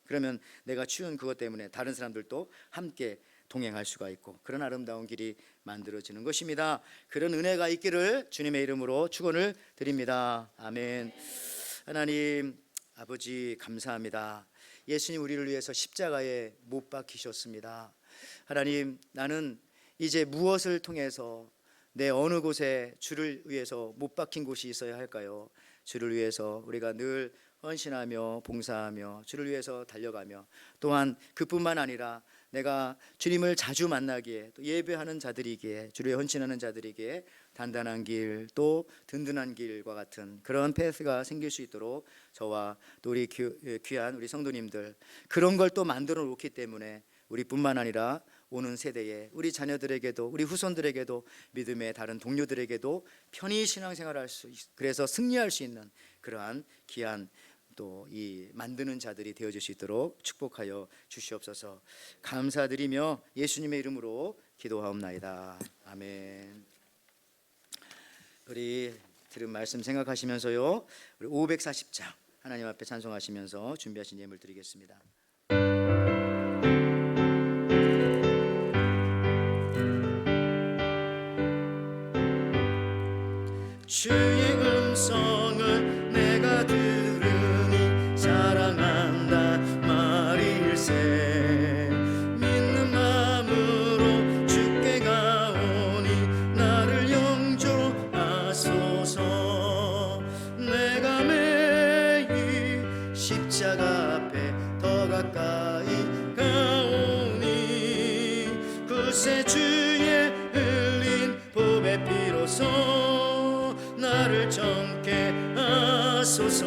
그러면 내가 치운 그것 때문에 다른 사람들도 함께 동행할 수가 있고 그런 아름다운 길이 만들어지는 것입니다. 그런 은혜가 있기를 주님의 이름으로 축원을 드립니다. 아멘. 하나님 아버지 감사합니다. 예수님 우리를 위해서 십자가에 못 박히셨습니다. 하나님, 나는 이제 무엇을 통해서 내 어느 곳에 주를 위해서 못 박힌 곳이 있어야 할까요? 주를 위해서 우리가 늘 헌신하며 봉사하며 주를 위해서 달려가며, 또한 그뿐만 아니라 내가 주님을 자주 만나기에, 또 예배하는 자들이기에, 주를 헌신하는 자들이기에 단단한 길, 또 든든한 길과 같은 그런 패스가 생길 수 있도록 저와 또 우리 귀한 우리 성도님들 그런 걸 또 만들어 놓기 때문에 우리뿐만 아니라 오는 세대에 우리 자녀들에게도 우리 후손들에게도 믿음의 다른 동료들에게도 편히 신앙생활할 수, 그래서 승리할 수 있는 그러한 귀한 또 이 만드는 자들이 되어질 수 있도록 축복하여 주시옵소서. 감사드리며 예수님의 이름으로 기도하옵나이다. 아멘. 우리 들은 말씀 생각하시면서요, 우리 540장 하나님 앞에 찬송하시면서 준비하신 예물 드리겠습니다. 주의 음성을 내가 들으니 사랑한다 말일세. 믿는 마음으로 주께 가오니 나를 영조하소서. 내가 매일 십자가 앞에 더 가까이 가오니 그새 주의 흘린 보배 피로써 나를 정케 하소서.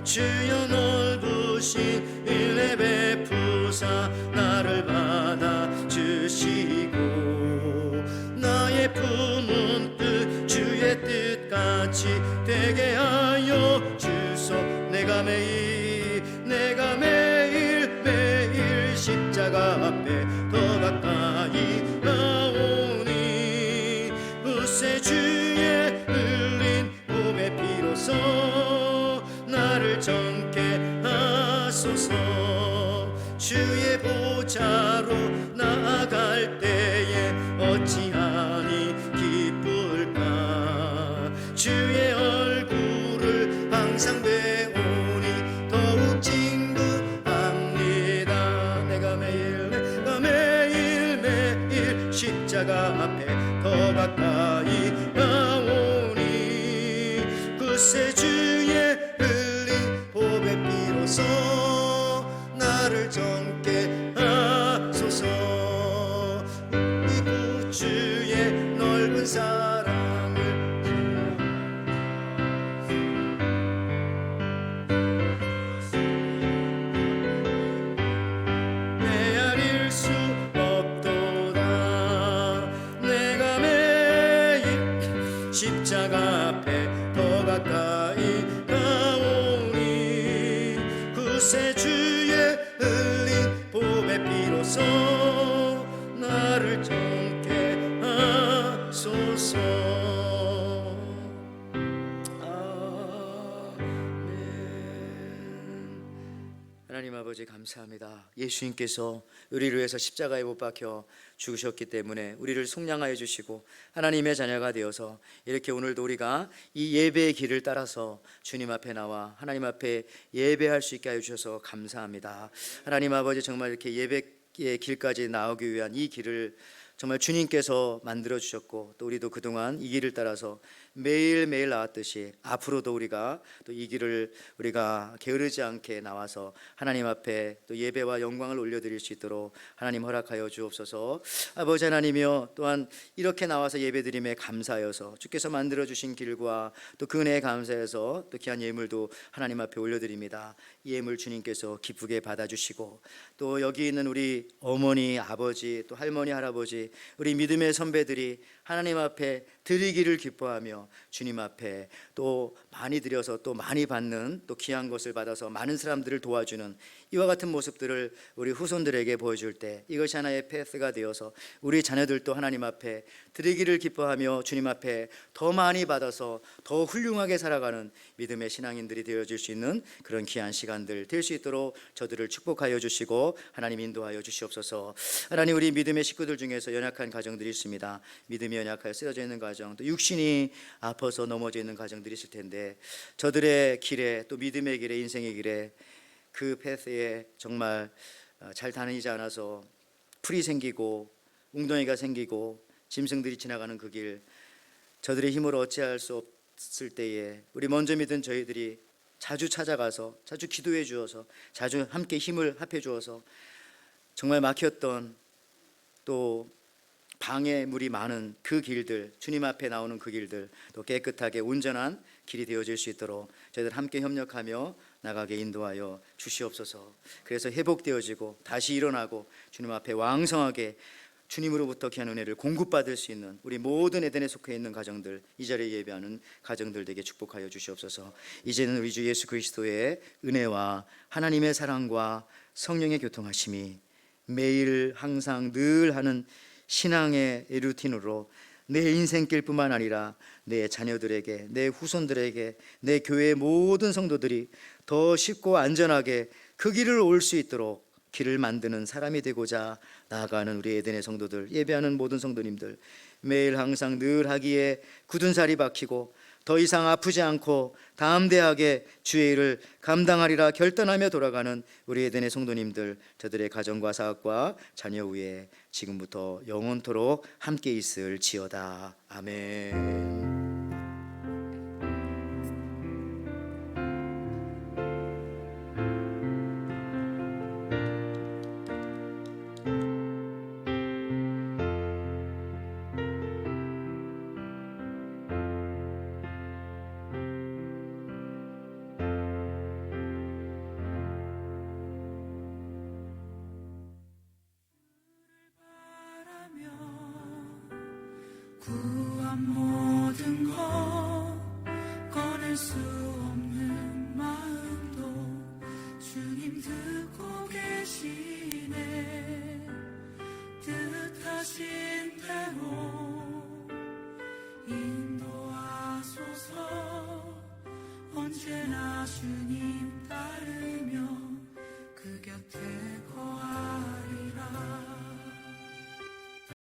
주여 넓으신 은혜 베푸사 나를 받아주시고 나의 품은 뜻 주의 뜻같이 되게 하여 주소. 내가 매일 십자가 앞에 더 가까이 가오니 그새 주의 흘린 보배 피로써 나를 정케 하소서. 주의 보좌로 나아갈 때에 어찌하니 기쁠까. 주의 얼굴을 항상 배우니 더욱 진구합니다. 내가 매일 십자가 앞에 더 가까이 가오니 그새 주의 흘린 보배 피로써 나를 정케 하소서. 우리 구주의 넓은 사랑을 헤아릴 수 없도다. 내가 매일 십자가 앞에 더 가까이 가오니 그새 주의 흘린 아버지 감사합니다. 예수님께서 우리를 위해서 십자가에 못 박혀 죽으셨기 때문에 우리를 속량하여 주시고 하나님의 자녀가 되어서 이렇게 오늘도 우리가 이 예배의 길을 따라서 주님 앞에 나와 하나님 앞에 예배할 수 있게 하여 주셔서 감사합니다. 하나님 아버지, 정말 이렇게 예배의 길까지 나오기 위한 이 길을 정말 주님께서 만들어 주셨고, 또 우리도 그동안 이 길을 따라서 매일매일 나왔듯이 앞으로도 우리가 또 이 길을 우리가 게으르지 않게 나와서 하나님 앞에 또 예배와 영광을 올려드릴 수 있도록 하나님 허락하여 주옵소서. 아버지 하나님이여, 또한 이렇게 나와서 예배드림에 감사하여서 주께서 만들어 주신 길과 또 그 은혜에 감사해서 또 귀한 예물도 하나님 앞에 올려드립니다. 이 예물 주님께서 기쁘게 받아주시고, 또 여기 있는 우리 어머니, 아버지, 또 할머니, 할아버지, 우리 믿음의 선배들이 하나님 앞에 드리기를 기뻐하며 주님 앞에 또 많이 드려서 또 많이 받는, 또 귀한 것을 받아서 많은 사람들을 도와주는 이와 같은 모습들을 우리 후손들에게 보여줄 때, 이것이 하나의 패스가 되어서 우리 자녀들도 하나님 앞에 드리기를 기뻐하며 주님 앞에 더 많이 받아서 더 훌륭하게 살아가는 믿음의 신앙인들이 되어줄 수 있는 그런 귀한 시간들 될 수 있도록 저들을 축복하여 주시고 하나님 인도하여 주시옵소서. 하나님, 우리 믿음의 식구들 중에서 연약한 가정들이 있습니다. 믿음이 연약하여 쓰러져 있는 가정, 또 육신이 아파서 넘어져 있는 가정들이 있을 텐데, 저들의 길에, 또 믿음의 길에, 인생의 길에, 그 패스에 정말 잘 다니지 않아서 풀이 생기고 웅덩이가 생기고 짐승들이 지나가는 그 길, 저들의 힘으로 어찌할 수 없을 때에 우리 먼저 믿은 저희들이 자주 찾아가서 자주 기도해 주어서 자주 함께 힘을 합해 주어서 정말 막혔던, 또 방해물이 많은 그 길들, 주님 앞에 나오는 그 길들 또 깨끗하게 온전한 길이 되어질 수 있도록 저희들 함께 협력하며 나가게 인도하여 주시옵소서. 그래서 회복되어지고 다시 일어나고 주님 앞에 왕성하게 주님으로부터 귀한 은혜를 공급받을 수 있는 우리 모든 에덴에 속해 있는 가정들, 이 자리에 예배하는 가정들 되게 축복하여 주시옵소서. 이제는 우리 주 예수 그리스도의 은혜와 하나님의 사랑과 성령의 교통하심이 매일 항상 늘 하는 신앙의 루틴으로 내 인생길뿐만 아니라 내 자녀들에게, 내 후손들에게, 내 교회의 모든 성도들이 더 쉽고 안전하게 그 길을 올 수 있도록 길을 만드는 사람이 되고자 나아가는 우리 에덴의 성도들, 예배하는 모든 성도님들, 매일 항상 늘 하기에 굳은 살이 박히고 더 이상 아프지 않고 담대하게 주의 일을 감당하리라 결단하며 돌아가는 우리 에덴의 성도님들, 저들의 가정과 사업과 자녀 위에 지금부터 영원토록 함께 있을지어다. 아멘. 구한 모든 것 꺼낼 수 없는 마음도 주님 듣고 계시네. 뜻하신 대로 인도하소서. 언제나 주님 따르